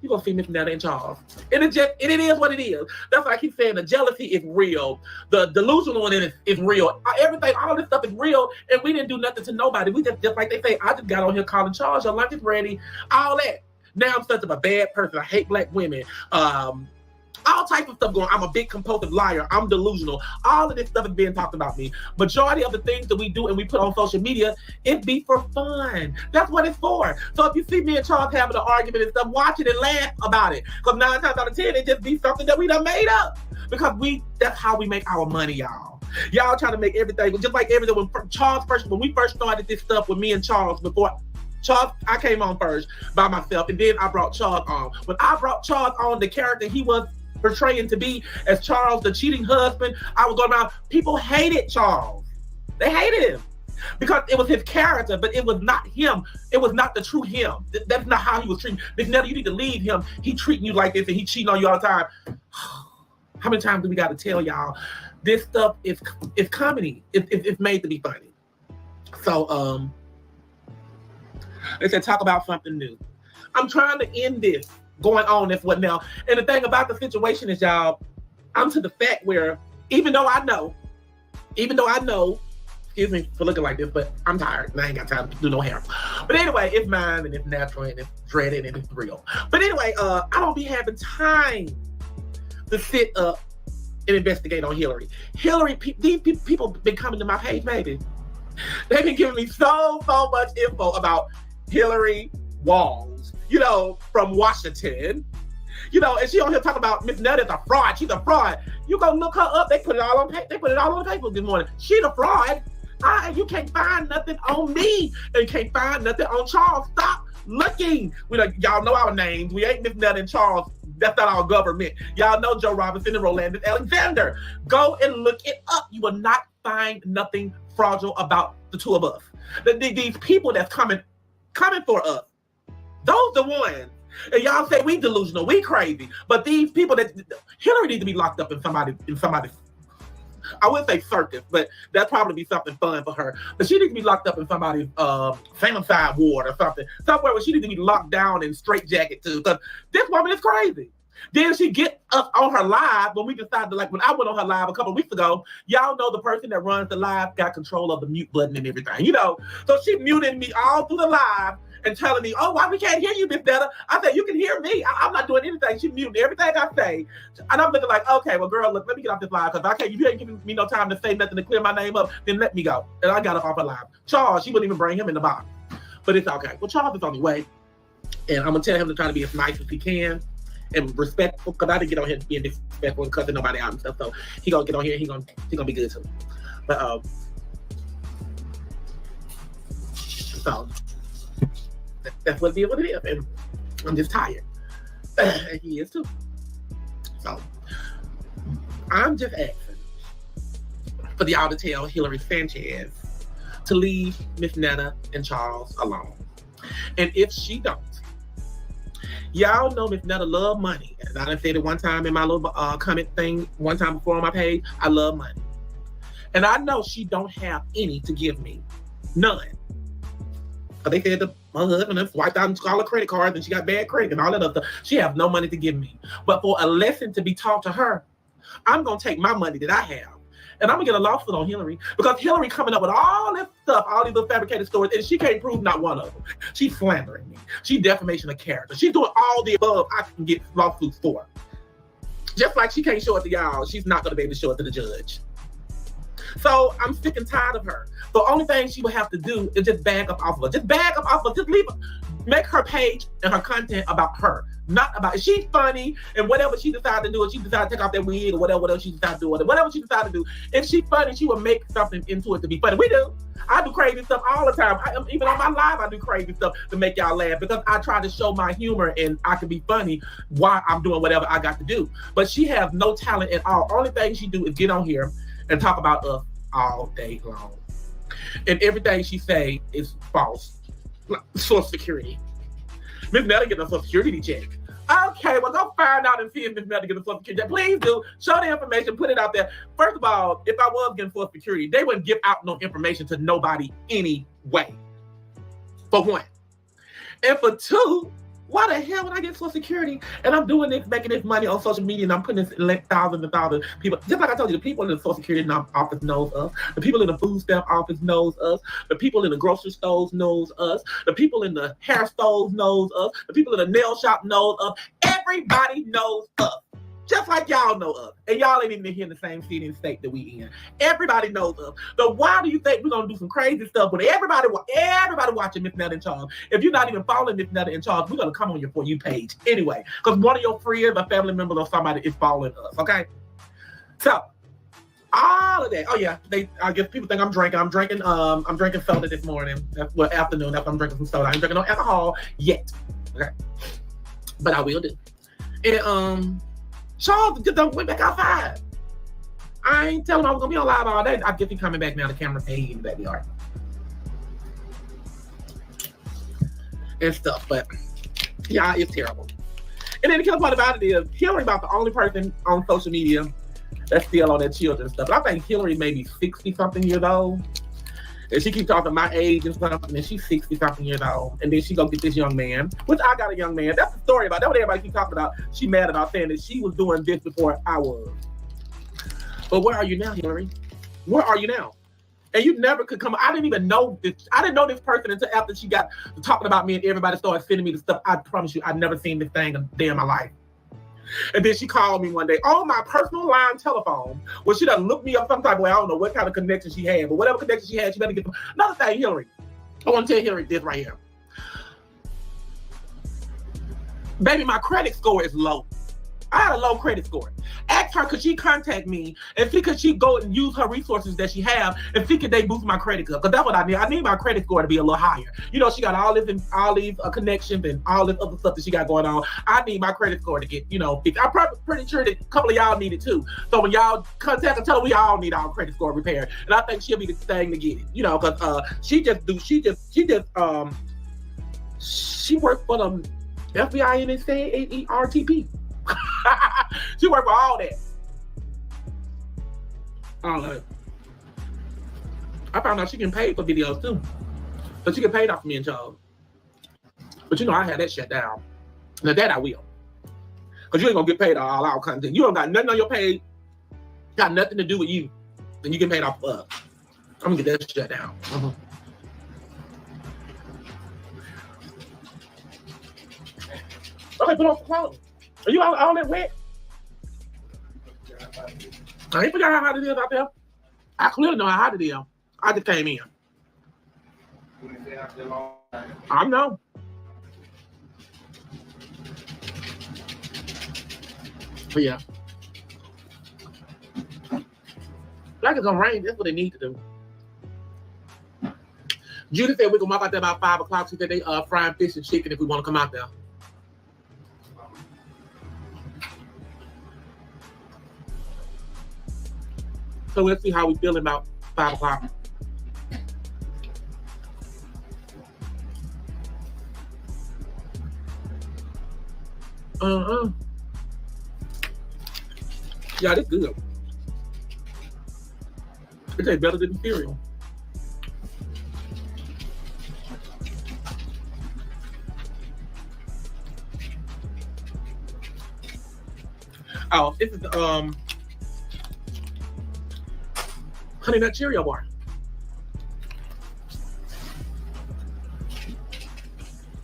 [SPEAKER 8] you're gonna see Miss Netta and Charles. And it is what it is. That's why I keep saying the jealousy is real. The delusional in it is real. Everything, all this stuff is real, and we didn't do nothing to nobody. We just like they say, I just got on here calling Charles, your lunch is ready, all that. Now I'm such a bad person. I hate black women. All types of stuff going. I'm a big compulsive liar. I'm delusional. All of this stuff is being talked about me. Majority of the things that we do and we put on social media, it be for fun. That's what it's for. So if you see me and Charles having an argument and stuff, watch it and laugh about it. Because 9 times out of 10, it just be something that we done made up. Because that's how we make our money, y'all. Y'all trying to make everything, just like everything. When we first started this stuff with me and Charles, I came on first by myself, and then I brought Charles on. When I brought Charles on, the character he was portraying to be as Charles, the cheating husband, I was going around. People hated Charles. They hated him because it was his character, but it was not him. It was not the true him. That's not how he was treating. Miss Netta, you need to leave him. He treating you like this, and he cheating on you all the time. How many times do we got to tell y'all? This stuff is comedy. It's made to be funny. So they said talk about something new. I'm trying to end this. Going on this what now. And the thing about the situation is, y'all, I'm to the fact where even though I know, excuse me for looking like this, but I'm tired and I ain't got time to do no hair. But anyway, it's mine and it's natural and it's dreaded and it's real. But anyway, I don't be having time to sit up and investigate on Hillary. These people been coming to my page, baby. They've been giving me so much info about Hillary Walls. From Washington, and she on here talking about Miss Netta is a fraud. She's a fraud. You go look her up. They put it all on the paper this morning. She's a fraud. You can't find nothing on me, and you can't find nothing on Charles. Stop looking. Y'all know our names. We ain't Miss Netta and Charles. That's not our government. Y'all know Joe Robinson and Rolandis Alexander. Go and look it up. You will not find nothing fraudulent about the two of us. These people that's coming for us. Those the ones. And y'all say we delusional, we crazy. But these people Hillary needs to be locked up in somebody, I wouldn't say circus, but that'd probably be something fun for her. But she needs to be locked up in somebody's femicide ward or something. Somewhere where she needs to be locked down in straitjacket too. Because this woman is crazy. Then she get us on her live when we decided to, when I went on her live a couple of weeks ago, y'all know the person that runs the live got control of the mute button and everything, So she muted me all through the live and telling me, oh, why we can't hear you, Miss Netta? I said, you can hear me. I'm not doing anything. She muted everything I say. And I'm looking like, okay, well, girl, look, let me get off this live because if you ain't giving me no time to say nothing to clear my name up, then let me go. And I got up off her live. Charles, she wouldn't even bring him in the box. But it's okay. Well, Charles is on the way. And I'm going to tell him to try to be as nice as he can and respectful, because I didn't get on here being disrespectful and cussing nobody out and stuff. So he going to get on here and he gonna be good too. But, so that's what it is. And I'm just tired. And he is too. So I'm just asking for y'all to tell Hillary Sanchez to leave Miss Netta and Charles alone. And if she don't, y'all know Miss Netta love money. And I done said it one time in my little comment thing, one time before on my page, I love money. And I know she don't have any to give me. None. But they said that my husband has wiped out all her credit cards and she got bad credit and all that other stuff. She has no money to give me. But for a lesson to be taught to her, I'm going to take my money that I have and I'm going to get a lawsuit on Hillary, because Hillary coming up with all this stuff, all these little fabricated stories, and she can't prove not one of them. She's slandering me. She's defamation of character. She's doing all the above I can get lawsuits for. Just like she can't show it to y'all, she's not going to be able to show it to the judge. So I'm sick and tired of her. The only thing she will have to do is just bag up off of her. Just bag up off of her. Just leave her. Make her page and her content about her, not about, if she's funny and whatever she decides to do, if she decides to take off that wig or whatever she decides to do, whatever she decides to do, if she's funny, she will make something into it to be funny. We do. I do crazy stuff all the time. Even on my live, I do crazy stuff to make y'all laugh because I try to show my humor and I can be funny while I'm doing whatever I got to do. But she has no talent at all. Only thing she do is get on here and talk about us all day long. And everything she say is false. Social Security. Miss Netta getting a Social Security check. Okay, well, go find out and see if Miss Netta getting a Social Security check. Please do. Show the information. Put it out there. First of all, if I was getting Social Security, they wouldn't give out no information to nobody anyway. For one. And for two, why the hell would I get Social Security and I'm doing this, making this money on social media and I'm putting this in thousands and thousands of people. Just like I told you, the people in the Social Security office knows us. The people in the food stamp office knows us. The people in the grocery stores knows us. The people in the hair stores knows us. The people in the nail shop knows us. Everybody knows us. Just like y'all know us. And y'all ain't even here in the same city and state that we in. Everybody knows us. So why do you think we're going to do some crazy stuff with everybody watching Miss Netta in Charge? If you're not even following Miss Netta in Charge, we're going to come on your For You page anyway. Because one of your friends, a family member, or somebody is following us, okay? So, all of that. Oh, yeah. I guess people think I'm drinking. I'm drinking soda this morning. Afternoon. After I'm drinking some soda. I ain't drinking no alcohol yet. Okay? But I will do. And, Charles just went back outside. I ain't telling him I was gonna be on live all day. I guess he's coming back now. The camera's hanging in the backyard and stuff. But yeah, it's terrible. And then the killer part about it is Hillary about the only person on social media that's still on their children and stuff. But I think Hillary may be 60-something years old. And she keeps talking my age and stuff, and then she's 60-something years old. And then she go get this young man, which I got a young man. That's the story about. That's what everybody keeps talking about. She mad about saying that she was doing this before I was. But where are you now, Hillary? Where are you now? And you never could come. I didn't even know this. I didn't know this person until after she got talking about me and everybody started sending me the stuff. I promise you, I'd never seen this thing a day in my life. And then she called me one day on my personal line telephone. Well, she done looked me up some type of way. I don't know what kind of connection she had, but whatever connection she had, she better get them. Another thing, Hillary. I want to tell Hillary this right here. Baby, my credit score is low. I had a low credit score. Ask her, could she contact me and see could she go and use her resources that she have and see could they boost my credit score? Because that's what I need. I need my credit score to be a little higher. You know, she got all these connections and all this other stuff that she got going on. I need my credit score to get, fixed. I'm pretty sure that a couple of y'all need it too. So when y'all contact her, tell her we all need our credit score repaired. And I think she'll be the thing to get it. Because she worked for the FBI NSA RTP. She worked for all that. All of it. I found out she can pay for videos too. But she get paid off me and Charles. But I had that shut down. Now that I will. Because you ain't gonna get paid on all our content. You don't got nothing on your page. Got nothing to do with you. And you get paid off of us. I'm gonna get that shut down. Okay, put on some clothes. Are you all that wet? I ain't forgot how hot it is out there. I clearly know how hot it is. I just came in. I know. But yeah. Like it's gonna rain, that's what they need to do. Judy said we can walk out there about 5 o'clock. She said they frying fish and chicken if we want to come out there. So let's see how we feel about 5 o'clock. Yeah, this good. It tastes better than the cereal. Oh, this is the Honey Nut Cheerio bar.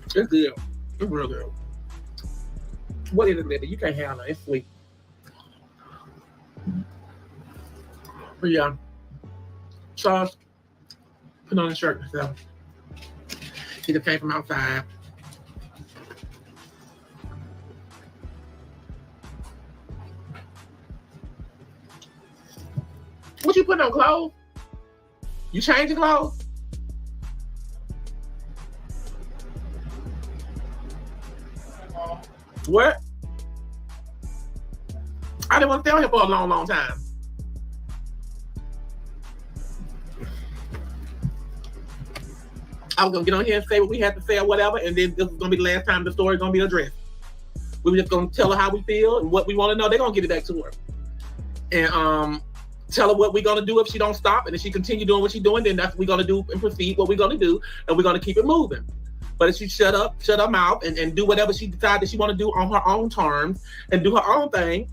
[SPEAKER 8] It's good. It's real good. What is it, baby? You can't have it. It's sweet. But yeah. Sauce. Put on the shirt myself. He just came from outside. you putting on clothes? You changing clothes? What? I didn't want to stay on here for a long, long time. I was gonna get on here and say what we had to say or whatever, and then this is gonna be the last time the story's gonna be addressed. We were just gonna tell her how we feel and what we want to know. They're gonna get it back to her, and tell her what we're gonna do if she don't stop, and if she continue doing what she's doing, then that's what we're gonna do and proceed what we're gonna do, and we're gonna keep it moving. But if she shut her mouth and do whatever she decides that she want to do on her own terms and do her own thing,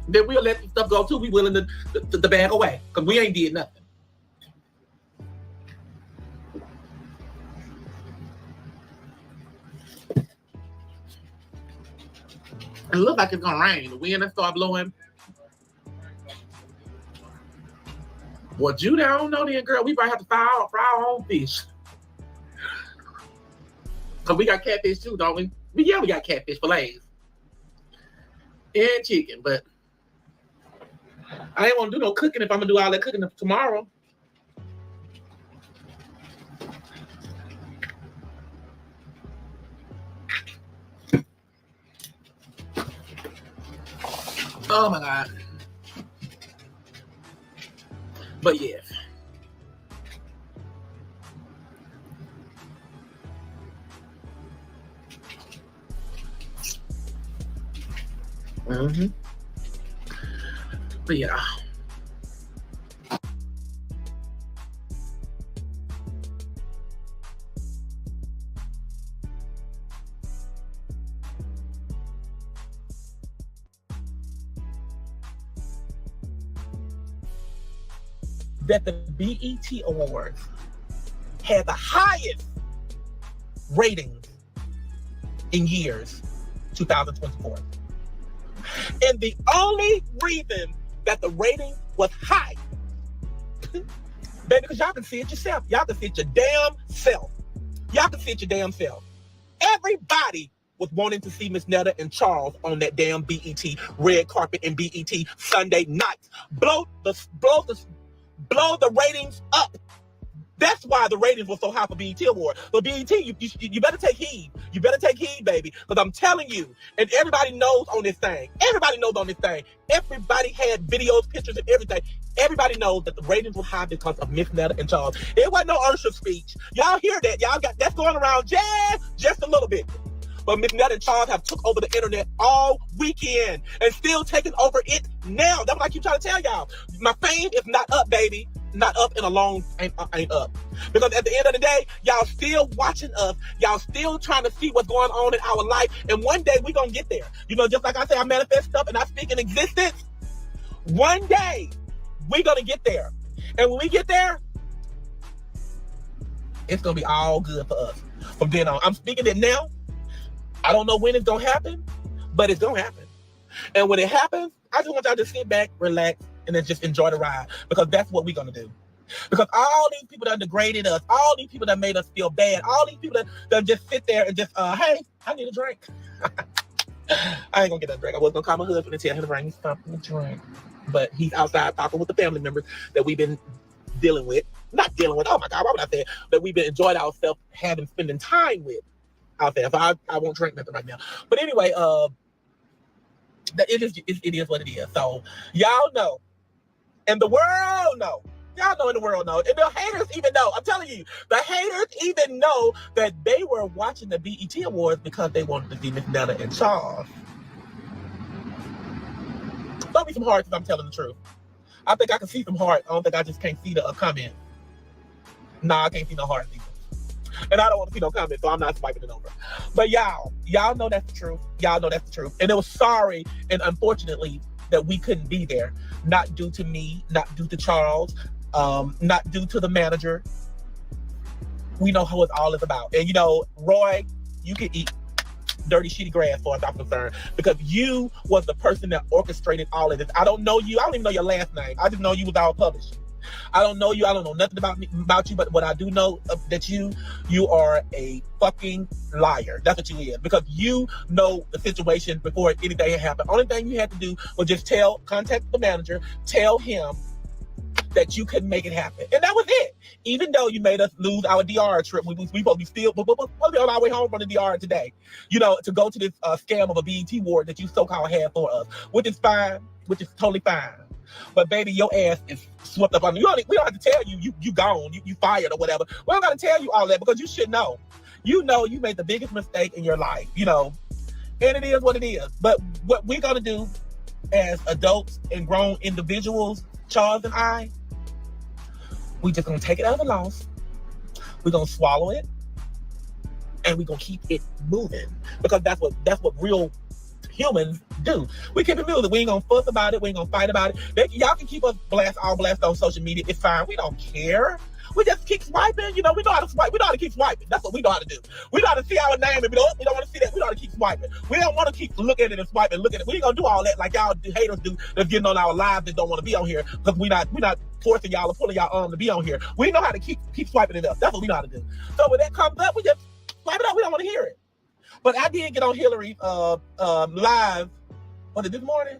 [SPEAKER 8] then we'll let the stuff go too. We willing to bag away because we ain't did nothing. It looks like it's gonna rain. The wind that start blowing. Well, Judy, I don't know then, girl. We probably have to fry our own fish. Cause we got catfish too, don't we? We got catfish fillets and chicken, but I ain't want to do no cooking if I'm gonna do all that cooking tomorrow. Oh my God. But yes. Mm-hmm. But yeah. That the BET Awards had the highest ratings in years 2024. And the only reason that the rating was high, baby, because y'all can see it yourself. Y'all can see it your damn self. Y'all can see it your damn self. Everybody was wanting to see Miss Netta and Charles on that damn BET red carpet and BET Sunday night. Blow the ratings up. That's why the ratings were so high for BET Award. But BET, you better take heed. You better take heed, baby. Because I'm telling you, and everybody knows on this thing. Everybody knows on this thing. Everybody had videos, pictures, and everything. Everybody knows that the ratings were high because of Miss Netta and Charles. It wasn't no Ursula speech. Y'all hear that? Y'all got that's going around just a little bit. But Miss Netta and Charles have took over the internet all weekend and still taking over it now. That's what I keep trying to tell y'all. My fame is not up, baby. Not up and alone ain't up. Because at the end of the day, y'all still watching us. Y'all still trying to see what's going on in our life. And one day we gonna get there. You know, just like I say, I manifest stuff and I speak in existence. One day we gonna get there. And when we get there, it's gonna be all good for us. From then on, I'm speaking it now. I don't know when it's gonna happen, but it's gonna happen. And when it happens, I just want y'all to sit back, relax, and then just enjoy the ride, because that's what we're gonna do. Because all these people that degraded us, all these people that made us feel bad, all these people that just sit there and just, hey, I need a drink. I ain't gonna get that drink. I was gonna call my husband and tell him to bring me something to drink, but he's outside talking with the family members that we've been not dealing with. Oh my God, why would I say it? That we've been enjoying ourselves, spending time with out there. So I won't drink nothing right now. But anyway, it is what it is. So y'all know. And the world know. Y'all know, and the world know. And the haters even know. I'm telling you, the haters even know that they were watching the BET Awards because they wanted to see Miss Netta and Charles. Don't be some hearts if I'm telling the truth. I think I can see some hearts. I don't think I just can't see the comment. Nah, I can't see no hearts either. And I don't want to see no comments, so I'm not swiping it over. But y'all know that's the truth. Y'all know that's the truth. And it was sorry and unfortunately that we couldn't be there. Not due to me, not due to Charles, not due to the manager. We know how it all is about. And you know, Roy, you can eat dirty, shitty grass as far as I'm concerned, because you was the person that orchestrated all of this. I don't know you. I don't even know your last name. I just know you was all published. I don't know you. I don't know nothing about you, but what I do know that you are a fucking liar. That's what you is, because you know the situation before anything had happened. Only thing you had to do was just contact the manager, tell him that you couldn't make it happen. And that was it. Even though you made us lose our DR trip, we supposed to be still, but we'll be on our way home from the DR today, you know, to go to this scam of a BET award that you so-called had for us, which is fine, which is totally fine. But baby, your ass is swept up on you. We don't have to tell you gone, you fired or whatever. We don't got to tell you all that because you should know. You know you made the biggest mistake in your life, you know, and it is what it is. But what we're going to do as adults and grown individuals, Charles and I, we just going to take it as a loss. We're going to swallow it and we're going to keep it moving because that's what real humans do. We keep it moving. We ain't gonna fuss about it. We ain't gonna fight about it. Y'all can keep us blast on social media. It's fine. We don't care. We just keep swiping. You know, we know how to swipe. We know how to keep swiping. That's what we know how to do. We know how to see our name and we don't want to see that. We know how to keep swiping. We don't want to keep looking at it and swiping, looking at it. We ain't gonna do all that like y'all haters do that's getting on our lives that don't want to be on here because we not forcing y'all or pulling y'all on to be on here. We know how to keep swiping it up. That's what we know how to do. So when that comes up, we just swipe it up. We don't want to hear it. But I did get on Hillary live, was it this morning?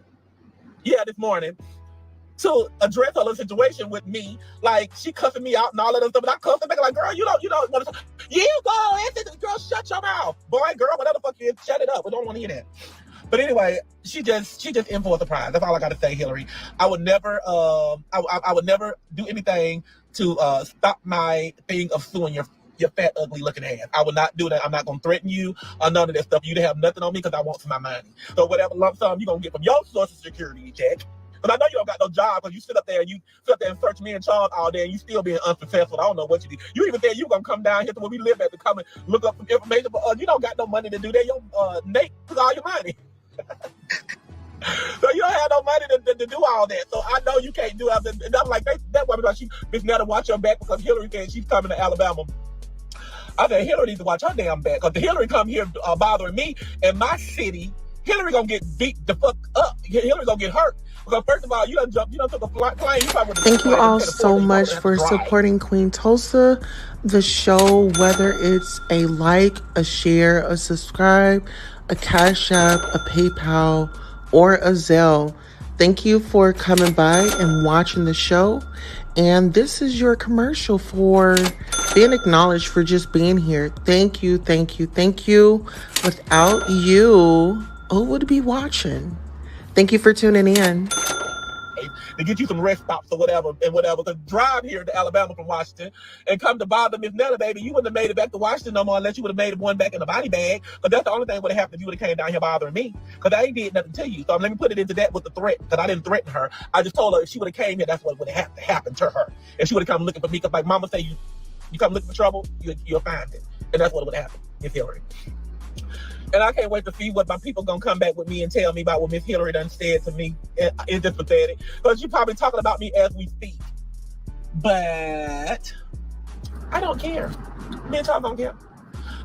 [SPEAKER 8] Yeah, this morning, to address her little situation with me. Like, she cussing me out and all that other stuff. And I cussed her back like, girl, you don't want to, you go, girl, shut your mouth. Boy, girl, whatever the fuck you is, shut it up. We don't want to hear that. But anyway, she just in for a surprise. That's all I got to say, Hillary. I would never, I would never do anything to stop my thing of suing your fat, ugly looking ass. I will not do that. I'm not going to threaten you or none of that stuff. You to have nothing on me because I want my money. So whatever lump sum you're going to get from your Social Security check, because I know you don't got no job because you sit up there and search me and Charles all day and you still being unsuccessful. I don't know what you do. You even said you going to come down here to where we live at to come and look up some information, but you don't got no money to do that. Your Nate took all your money. So you don't have no money to do all that. So I know you can't do it. And I'm like, that's why Miss Netta watch your back because Hillary said she's coming to Alabama. I said, Hillary needs to watch her damn back. Because Hillary come here bothering me in my city, Hillary gonna get beat the fuck up. Hillary gonna get hurt. Because first of all, you done took a plane.
[SPEAKER 1] Thank you all so much for supporting Queen Tulsa, the show, whether it's a like, a share, a subscribe, a Cash App, a PayPal, or a Zelle. Thank you for coming by and watching the show. And this is your commercial for being acknowledged for just being here. Thank you, thank you, thank you. Without you, who would be watching? Thank you for tuning in.
[SPEAKER 8] To get you some rest stops or whatever. To drive here to Alabama from Washington and come to bother Miss Netta, baby, you wouldn't have made it back to Washington no more unless you would have made one back in the body bag. But that's the only thing that would have happened if you would have came down here bothering me. Because I ain't did nothing to you. So let me put it into that with the threat. Because I didn't threaten her. I just told her if she would have came here, that's what would have happened to her. If she would have come looking for me. Because like Mama say, you come looking for trouble, you'll find it. And that's what would have happened, Miss Hillary. And I can't wait to see what my people gonna come back with me and tell me about what Miss Hillary done said to me. It's just pathetic. Because you're probably talking about me as we speak. But I don't care. Me and Charles don't care.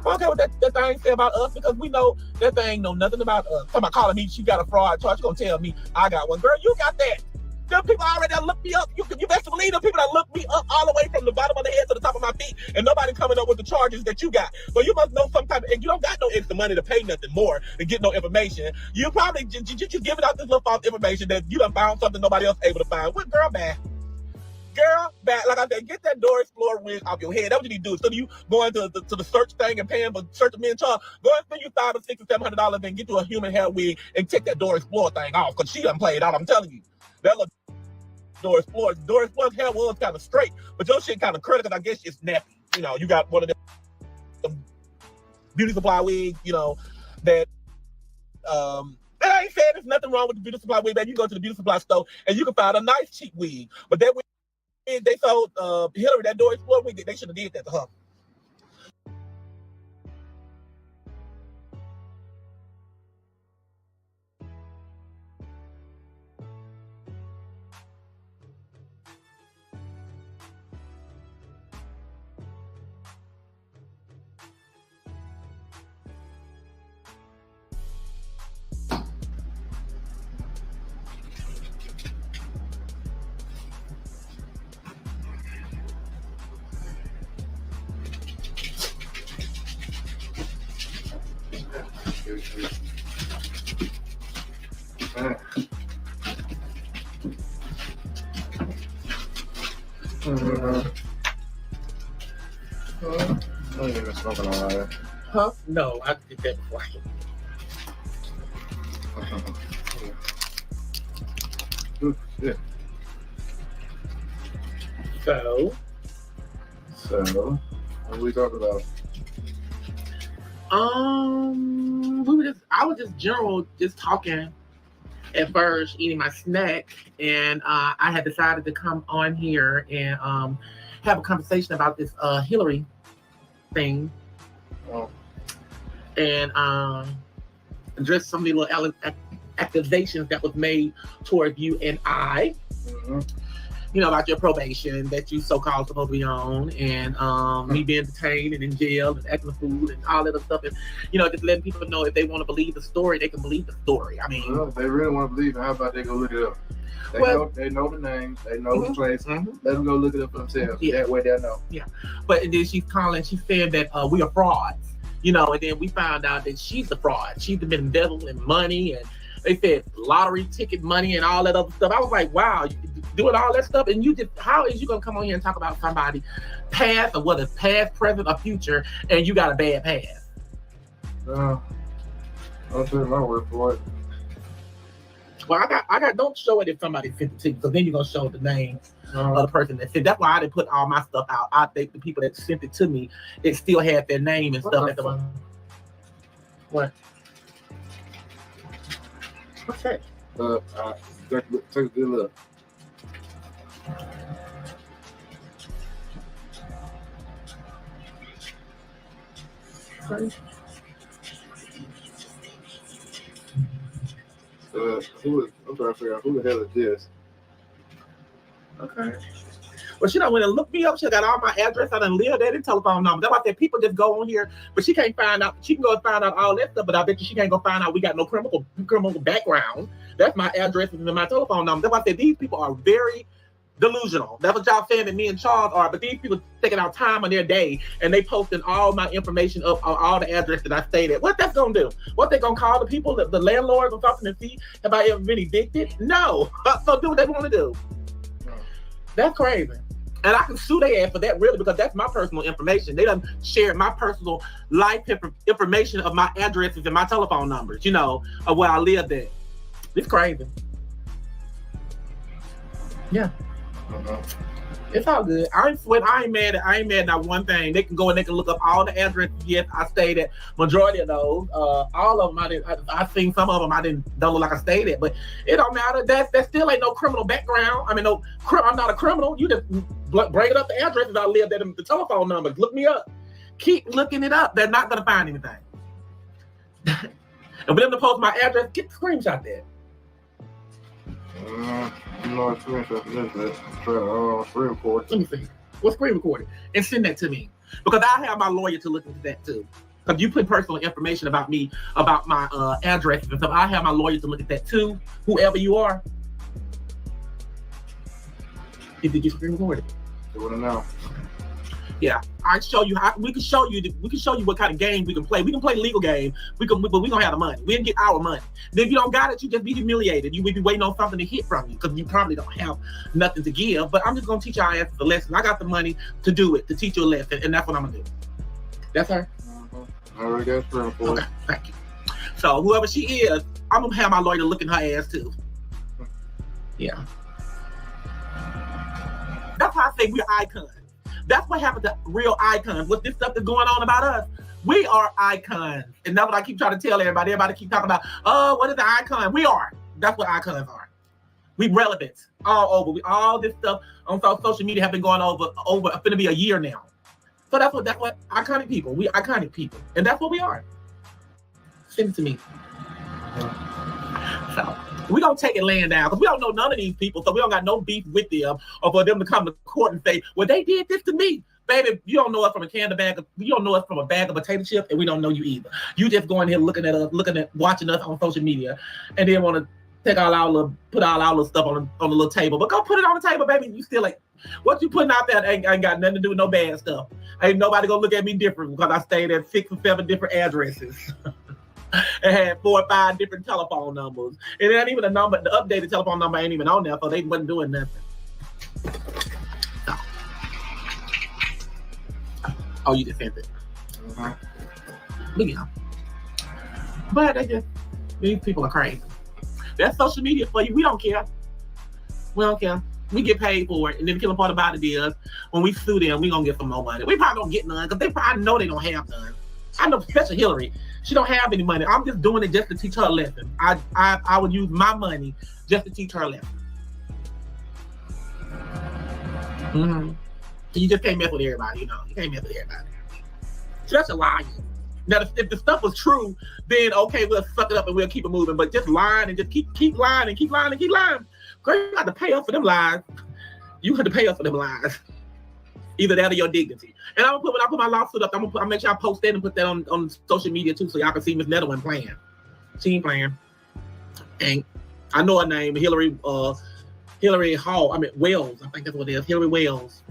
[SPEAKER 8] I don't care what that thing say about us because we know that thing know nothing about us. Somebody calling me, she got a fraud charge. She gonna tell me I got one. Girl, you got that. Them people already done looked me up. You best believe them people that looked me up all the way from the bottom of the head to the top of my feet, and nobody coming up with the charges that you got. So you must know some type of, and you don't got no extra money to pay nothing more to get no information. You probably just giving out this little false information that you done found something nobody else able to find. What girl bad? Girl bad. Like I said, get that Doris Explorer wig off your head. That's what you need to do. Instead of you going to the search thing and paying for searching me and Charles, go and spend you $500 or $600 or $700 and get you a human hair wig and take that Doris Explorer thing off because she done played out. I'm telling you. That look Doris Explorer's hair was kind of straight, but your shit kind of curly because I guess it's nappy. You know, you got one of them beauty supply wigs, you know, that and I ain't saying there's nothing wrong with the beauty supply wig, baby. You go to the beauty supply store and you can find a nice cheap wig. But that wig they sold Hillary, that Doris Explorer wig, they should have did that to her.
[SPEAKER 14] something like that.
[SPEAKER 8] Huh? No, I did that before.
[SPEAKER 14] Good shit.
[SPEAKER 8] So,
[SPEAKER 14] what we talking about?
[SPEAKER 8] I was just just talking at first, eating my snack, and I had decided to come on here and have a conversation about this Hillary thing, and address some of the little accusations that was made toward you and I.
[SPEAKER 14] Mm-hmm.
[SPEAKER 8] You know, about your probation that you so-called supposed to be on, and me being detained and in jail and acting a fool and all that other stuff, and just letting people know if they want to believe the story, they can believe the story. I mean,
[SPEAKER 14] well, if they really want to believe it, how about they go look it up? They know the names, they know the place. Let them go look it up for themselves. Yeah. That way they know.
[SPEAKER 8] Yeah, but then she's saying that we are frauds, and then we found out that she's the fraud. She's been embezzling money, and they said lottery ticket money and all that other stuff. I was like, wow, you doing all that stuff, and how is you gonna come on here and talk about somebody past, or whether it's past, present, or future, and you got a bad past?
[SPEAKER 14] I'll take my word for it.
[SPEAKER 8] Well, I got. Don't show it if somebody sent it to you, because then you're gonna show the name of the person that sent. That's why I didn't put all my stuff out. I think the people that sent it to me, it still had their name and stuff. What? What's that?
[SPEAKER 14] Take a good look.
[SPEAKER 8] Sorry.
[SPEAKER 14] I'm trying to figure out who the hell is this.
[SPEAKER 8] Okay. Well, she done went and looked me up. She got all my address. I done lived there and telephone number. That's why I said people just go on here, but she can't find out. She can go and find out all that stuff, but I bet you she can't go find out we got no criminal background. That's my address and my telephone number. That's why I said these people are very delusional. That's what y'all saying that me and Charles are, but these people taking out time on their day and they posting all my information up on all the addresses that I stayed at. What that's gonna do? What they gonna call the people, the landlords or something, to see have I ever been evicted? No. So do what they want to do. That's crazy. And I can sue their ass for that, really, because that's my personal information. They done shared my personal life information of my addresses and my telephone numbers, of where I lived at. It's crazy. Yeah. It's all good. I ain't mad at not one thing. They can go and they can look up all the addresses. Yes, I stayed at majority of those. All of them I've seen some of them don't look like I stayed at, but it don't matter. That still ain't no criminal background. I mean, I'm not a criminal. You just bring it up the addresses I lived at, the telephone numbers. Look me up. Keep looking it up. They're not gonna find anything. And for them to post my address, get the screenshot there.
[SPEAKER 14] Screen record.
[SPEAKER 8] Let me see. What's screen recorded? And send that to me. Because I have my lawyer to look into that too. Because you put personal information about me, about my addresses and stuff. I have my lawyer to look at that too. Whoever you are. Did you screen record it?
[SPEAKER 14] Do it now.
[SPEAKER 8] Yeah, I show you how we can show you what kind of game we can play. We can play legal game. But we gonna have the money. We can get our money. Then if you don't got it, you just be humiliated. You will be waiting on something to hit from you because you probably don't have nothing to give. But I'm just gonna teach y'all asses a lesson. I got the money to do it, to teach you a lesson, and that's what I'm gonna do. That's her.
[SPEAKER 14] I already got screen record.
[SPEAKER 8] Okay, thank you. So whoever she is, I'm gonna have my lawyer look in her ass too. Yeah. That's why I say we're icons. That's what happened to real icons. What this stuff is going on about us, we are icons. And that's what I keep trying to tell everybody. Everybody keep talking about, what is the icon? We are. That's what icons are. We relevant all over. All this stuff on social media have been going over going to be a year now. So that's what iconic people. We iconic people. And that's what we are. Send it to me. So we're going to take it laying down because we don't know none of these people, so we don't got no beef with them or for them to come to court and say, well, they did this to me. Baby, you don't know us from a you don't know us from a bag of potato chips, and we don't know you either. You just going here looking at us, watching us on social media, and then want to put all our little stuff on the little table. But go put it on the table, baby. You still what you putting out there ain't got nothing to do with no bad stuff. Ain't nobody gonna look at me different because I stayed at 6 or 7 different addresses. It had 4 or 5 different telephone numbers. And it ain't even the updated telephone number ain't even on there, so they wasn't doing nothing. So. Oh, you just sent it. Yeah. But these people are crazy. That's social media for you. We don't care. We don't care. We get paid for it. And then the killer part about it is when we sue them, we gonna get some more money. We probably don't get none because I know they don't have none. I know especially Hillary. She don't have any money. I'm just doing it just to teach her a lesson. I would use my money just to teach her a lesson. Mm-hmm. You just can't mess with everybody, you know. You can't mess with everybody. Just a liar. Now, if the stuff was true, then okay, we'll suck it up and we'll keep it moving. But just lying and just keep lying and keep lying and keep lying. Girl, you got to pay up for them lies. You have to pay up for them lies. Either that or your dignity. And when I put my lawsuit up, I'll make sure I post that and put that on social media too, so y'all can see Miss Netta wasn't playing. She ain't playing. And I know her name, Hillary Hall. I mean Wells. I think that's what it is. Hillary Wells.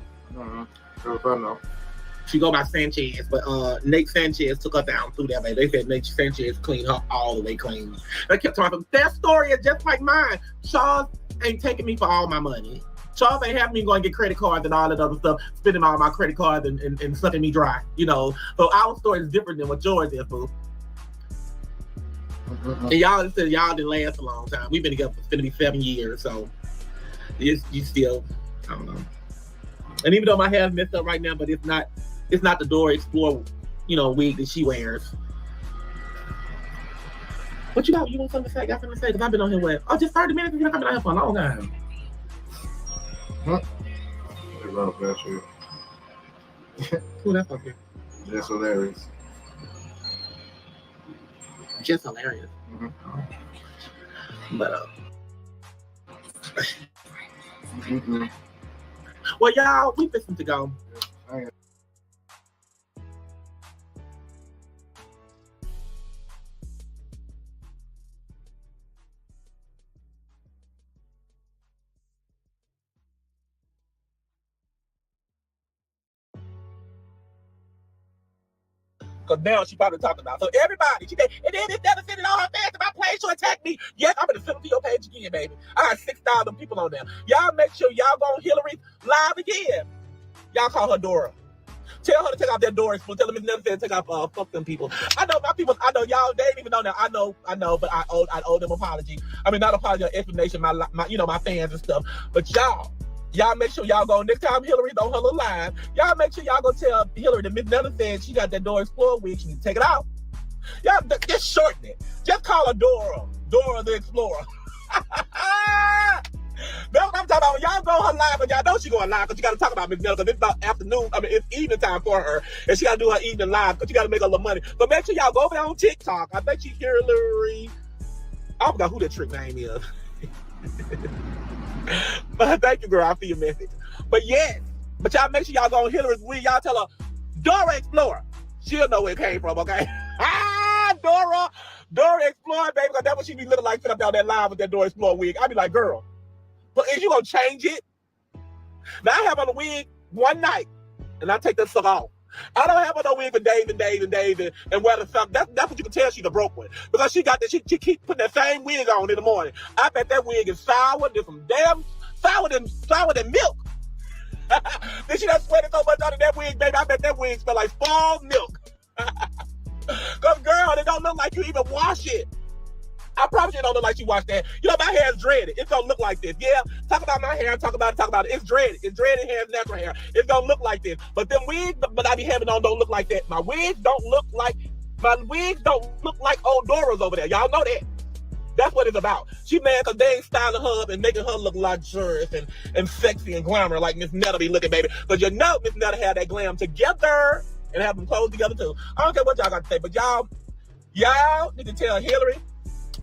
[SPEAKER 8] She go by Sanchez, but Nate Sanchez took her down through that, baby. They said Nate Sanchez cleaned her all the way clean. They kept talking. Their story is just like mine. Charles ain't taking me for all my money. Charles ain't having me going to get credit cards and all that other stuff, spending all my credit cards and sucking me dry, you know. So our story is different than what yours is, boo. And y'all said y'all didn't last a long time. We've been together for 7 years, so you still, I don't know. And even though my hair's messed up right now, but it's not the Dora Explorer, wig that she wears. What you got? You want something to say? Got something to say? Because I've been on here just 30 minutes. I've been on here for a long time.
[SPEAKER 14] Huh?
[SPEAKER 8] Who that's okay?
[SPEAKER 14] Just hilarious.
[SPEAKER 8] Just hilarious.
[SPEAKER 14] Mm-hmm.
[SPEAKER 8] But well, y'all, we fixing to go. Because now she probably talking about. So everybody, she said, and then it's never sending all her fans to my page to attack me. Yes, I'm going to send them to your page again, baby. I got 6,000 people on there. Y'all make sure y'all go on Hillary live again. Y'all call her Dora. Tell her to take off that Dora. Tell them it's never said take off fuck them people. I know my people, I know y'all, they ain't even know that. I know, but I owe them apology. I mean, not apology, explanation, my my fans and stuff. But y'all make sure y'all go next time Hillary's on her little live. Y'all make sure y'all go tell Hillary that Miss Netta said she got that Dora Explorer wig. She need to take it out. Y'all just shorten it. Just call her Dora the Explorer. That's what I'm talking about. When y'all go on her live, and y'all know she going live because you got to talk about Miss Netta because it's about afternoon. I mean, it's evening time for her, and she got to do her evening live because you got to make a little money. But make sure y'all go over there on TikTok. I think she's Hillary. I forgot who that trick name is. But thank you, girl, for your message. But yes, but y'all make sure y'all go on Hillary's wig. Y'all tell her Dora Explorer. She'll know where it came from, okay? Dora Explorer, baby, because that's what she be looking like sitting up down that live with that Dora Explorer wig. I be like, girl, but is you gonna change it? Now I have on the wig one night, and I take that sucker off. I don't have on no wig for Dave and wear the suck. That's what you can tell she's a broke one. Because she got that, she keep putting that same wig on in the morning. I bet that wig is sour, there's some damn sour than milk. Then she done sweated so much under that wig, baby. I bet that wig smell like fall milk. Cause girl, it don't look like you even wash it. I promise you it don't look like you washed that. You know, my hair is dreaded. It don't look like this. Yeah, talk about my hair, talk about it. It's dreaded. It's dreaded hair, it's natural hair. It don't look like this. But them wigs I be having on don't look like that. My wigs don't look like old Dora's over there. Y'all know that. That's what it's about. She mad because they ain't styling her up and making her look luxurious and sexy and glamour like Miss Netta be looking, baby. Because you know Miss Netta had that glam together and have them clothes together too. I don't care what y'all got to say, but y'all need to tell Hillary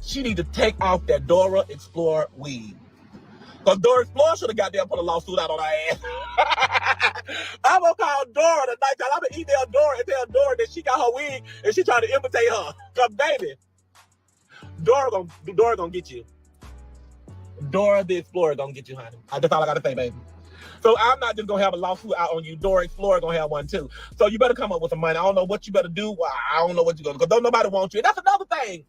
[SPEAKER 8] she need to take off that Dora Explorer wig. Because Dora Explorer should have got there and put a lawsuit out on her ass. I'm going to call Dora tonight. I'm going to email Dora and tell Dora that she got her wig and she trying to imitate her. Because, baby, Dora gonna get you. Dora the Explorer gonna get you, honey. That's all I got to say, baby. So I'm not just going to have a lawsuit out on you. Dora Explorer going to have one, too. So you better come up with some money. I don't know what you better do. I don't know what you're going to do. Because don't nobody want you. And that's another thing.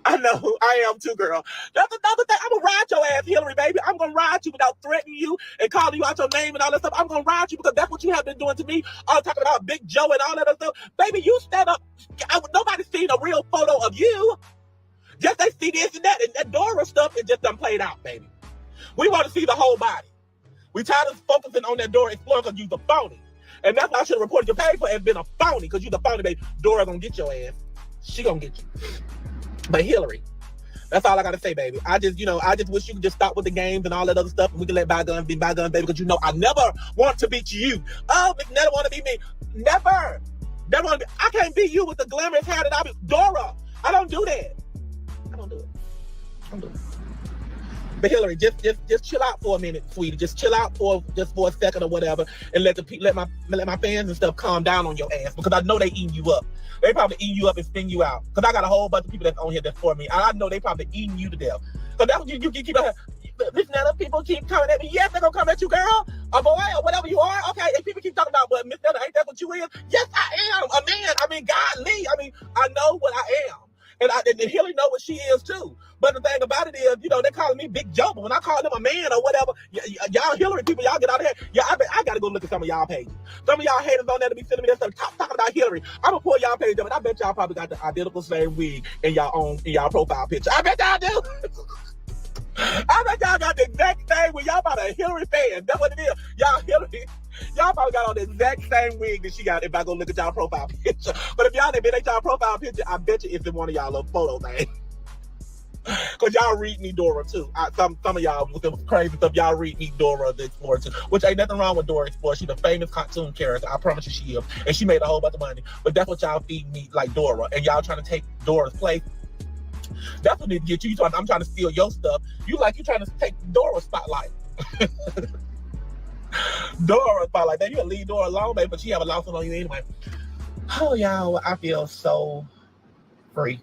[SPEAKER 8] I know, I am too, girl. That's another thing. I'm gonna ride your ass, Hillary, baby. I'm gonna ride you without threatening you and calling you out your name and all that stuff. I'm gonna ride you because that's what you have been doing to me. All talking about Big Joe and all that other stuff. Baby, you stand up. Nobody's seen a real photo of you. Just they see this and that. And that Dora stuff is just done played out, baby. We want to see the whole body. We tired of focusing on that Dora Explorer because you's a phony. And that's why I should have reported your page for as being a phony, because you're the phony, baby. Dora gonna get your ass. She gonna get you. But Hillary, that's all I gotta say, baby. I just wish you could just stop with the games and all that other stuff, and we can let bygones be bygones, baby, because I never want to beat you. Oh, never want to be me. Never. Never want to be. I can't beat you with the glamorous hair that I be. Dora, I don't do that. I don't do it. But Hillary, just chill out for a minute, sweetie. Just chill out for a second or whatever, and let my fans and stuff calm down on your ass, because I know they eating you up. They probably eating you up and spin you out. Because I got a whole bunch of people that's on here that's for me. I know they probably eating you to death. So that's what you keep on. Listen, other people keep coming at me. Yes, they're gonna come at you, girl, a boy, or whatever you are. Okay, and people keep talking about, well, Miss Netta, ain't that what you is? Yes, I am a man. I mean, godly. I mean, I know what I am. And Hillary know what she is too. But the thing about it is, they calling me Big Joe, but when I call them a man or whatever, y'all Hillary people, y'all get out of here. Yeah, I gotta go look at some of y'all pages. Some of y'all haters on there to be sending me that stuff talking about Hillary. I'm gonna pull y'all page up, and I bet y'all probably got the identical same wig in y'all profile picture. I bet y'all do. I bet y'all got the exact same wig. Y'all about a Hillary fan. That's what it is. Y'all Hillary. Y'all probably got on the exact same wig that she got if I go look at y'all profile picture. But if y'all didn't been at y'all profile picture, I bet you it's in one of y'all little photos, man. Because y'all read me Dora too. Some of y'all with them crazy stuff, y'all read me Dora the Explorer too. Which ain't nothing wrong with Dora Explorer. She's a famous cartoon character. I promise you she is. And she made a whole bunch of money. But that's what y'all feed me, like Dora. And y'all trying to take Dora's place. That's what it get you. I'm trying to steal your stuff. You trying to take Dora's spotlight. Dora spotlight. Then you gonna leave Dora alone, baby, but she have a lawsuit on you anyway. Oh, y'all, I feel so free.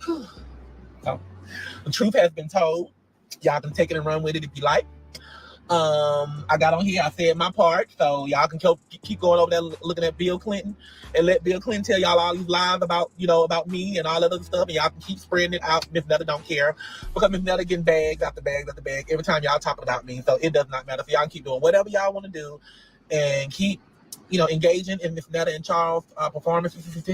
[SPEAKER 8] So, the truth has been told. Y'all can take it and run with it if you like. I got on here, I said my part, so y'all can keep going over there looking at Bill Clinton and let Bill Clinton tell y'all all these lies about me and all that other stuff, and y'all can keep spreading it out. Miss Netta don't care, because Miss Netta getting bags after bags after bag every time y'all talking about me, so it does not matter. So y'all can keep doing whatever y'all want to do and keep engaging in Miss Netta and Charles' performances,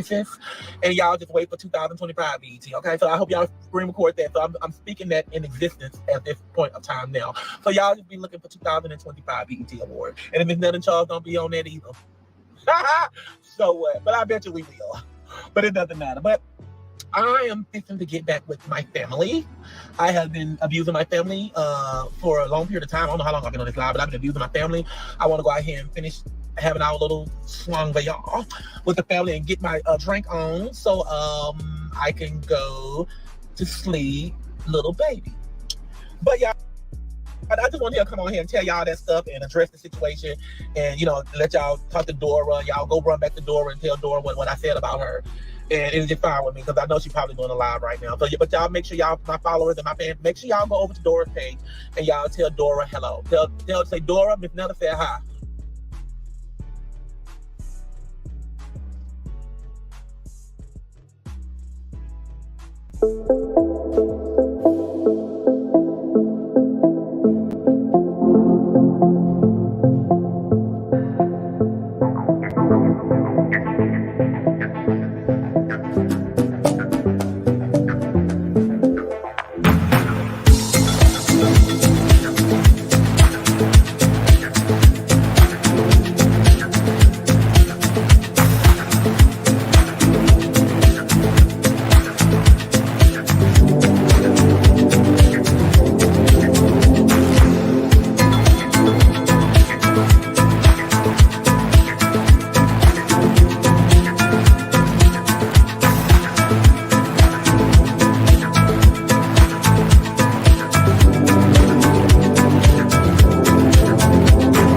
[SPEAKER 8] and y'all just wait for 2025 BET, okay? So I hope y'all screen record that. So I'm speaking that in existence at this point of time now. So y'all just be looking for 2025 BET Award. And if Miss Netta and Charles don't be on that either, so what? But I bet you we will. But it doesn't matter. But I am fixing to get back with my family. I have been abusing my family for a long period of time. I don't know how long I've been on this live, but I've been abusing my family. I want to go out here and finish having our little swung y'all with the family and get my drink on, so I can go to sleep, little baby. But y'all, I just want to come on here and tell y'all that stuff and address the situation, and let y'all talk to Dora. Y'all go run back to Dora and tell Dora what I said about her. And it's just fine with me, because I know she's probably doing a live right now. So, but y'all make sure y'all, my followers and my fans, make sure y'all go over to Dora's page and y'all tell Dora hello. Say, Dora, Miss Netta said hi.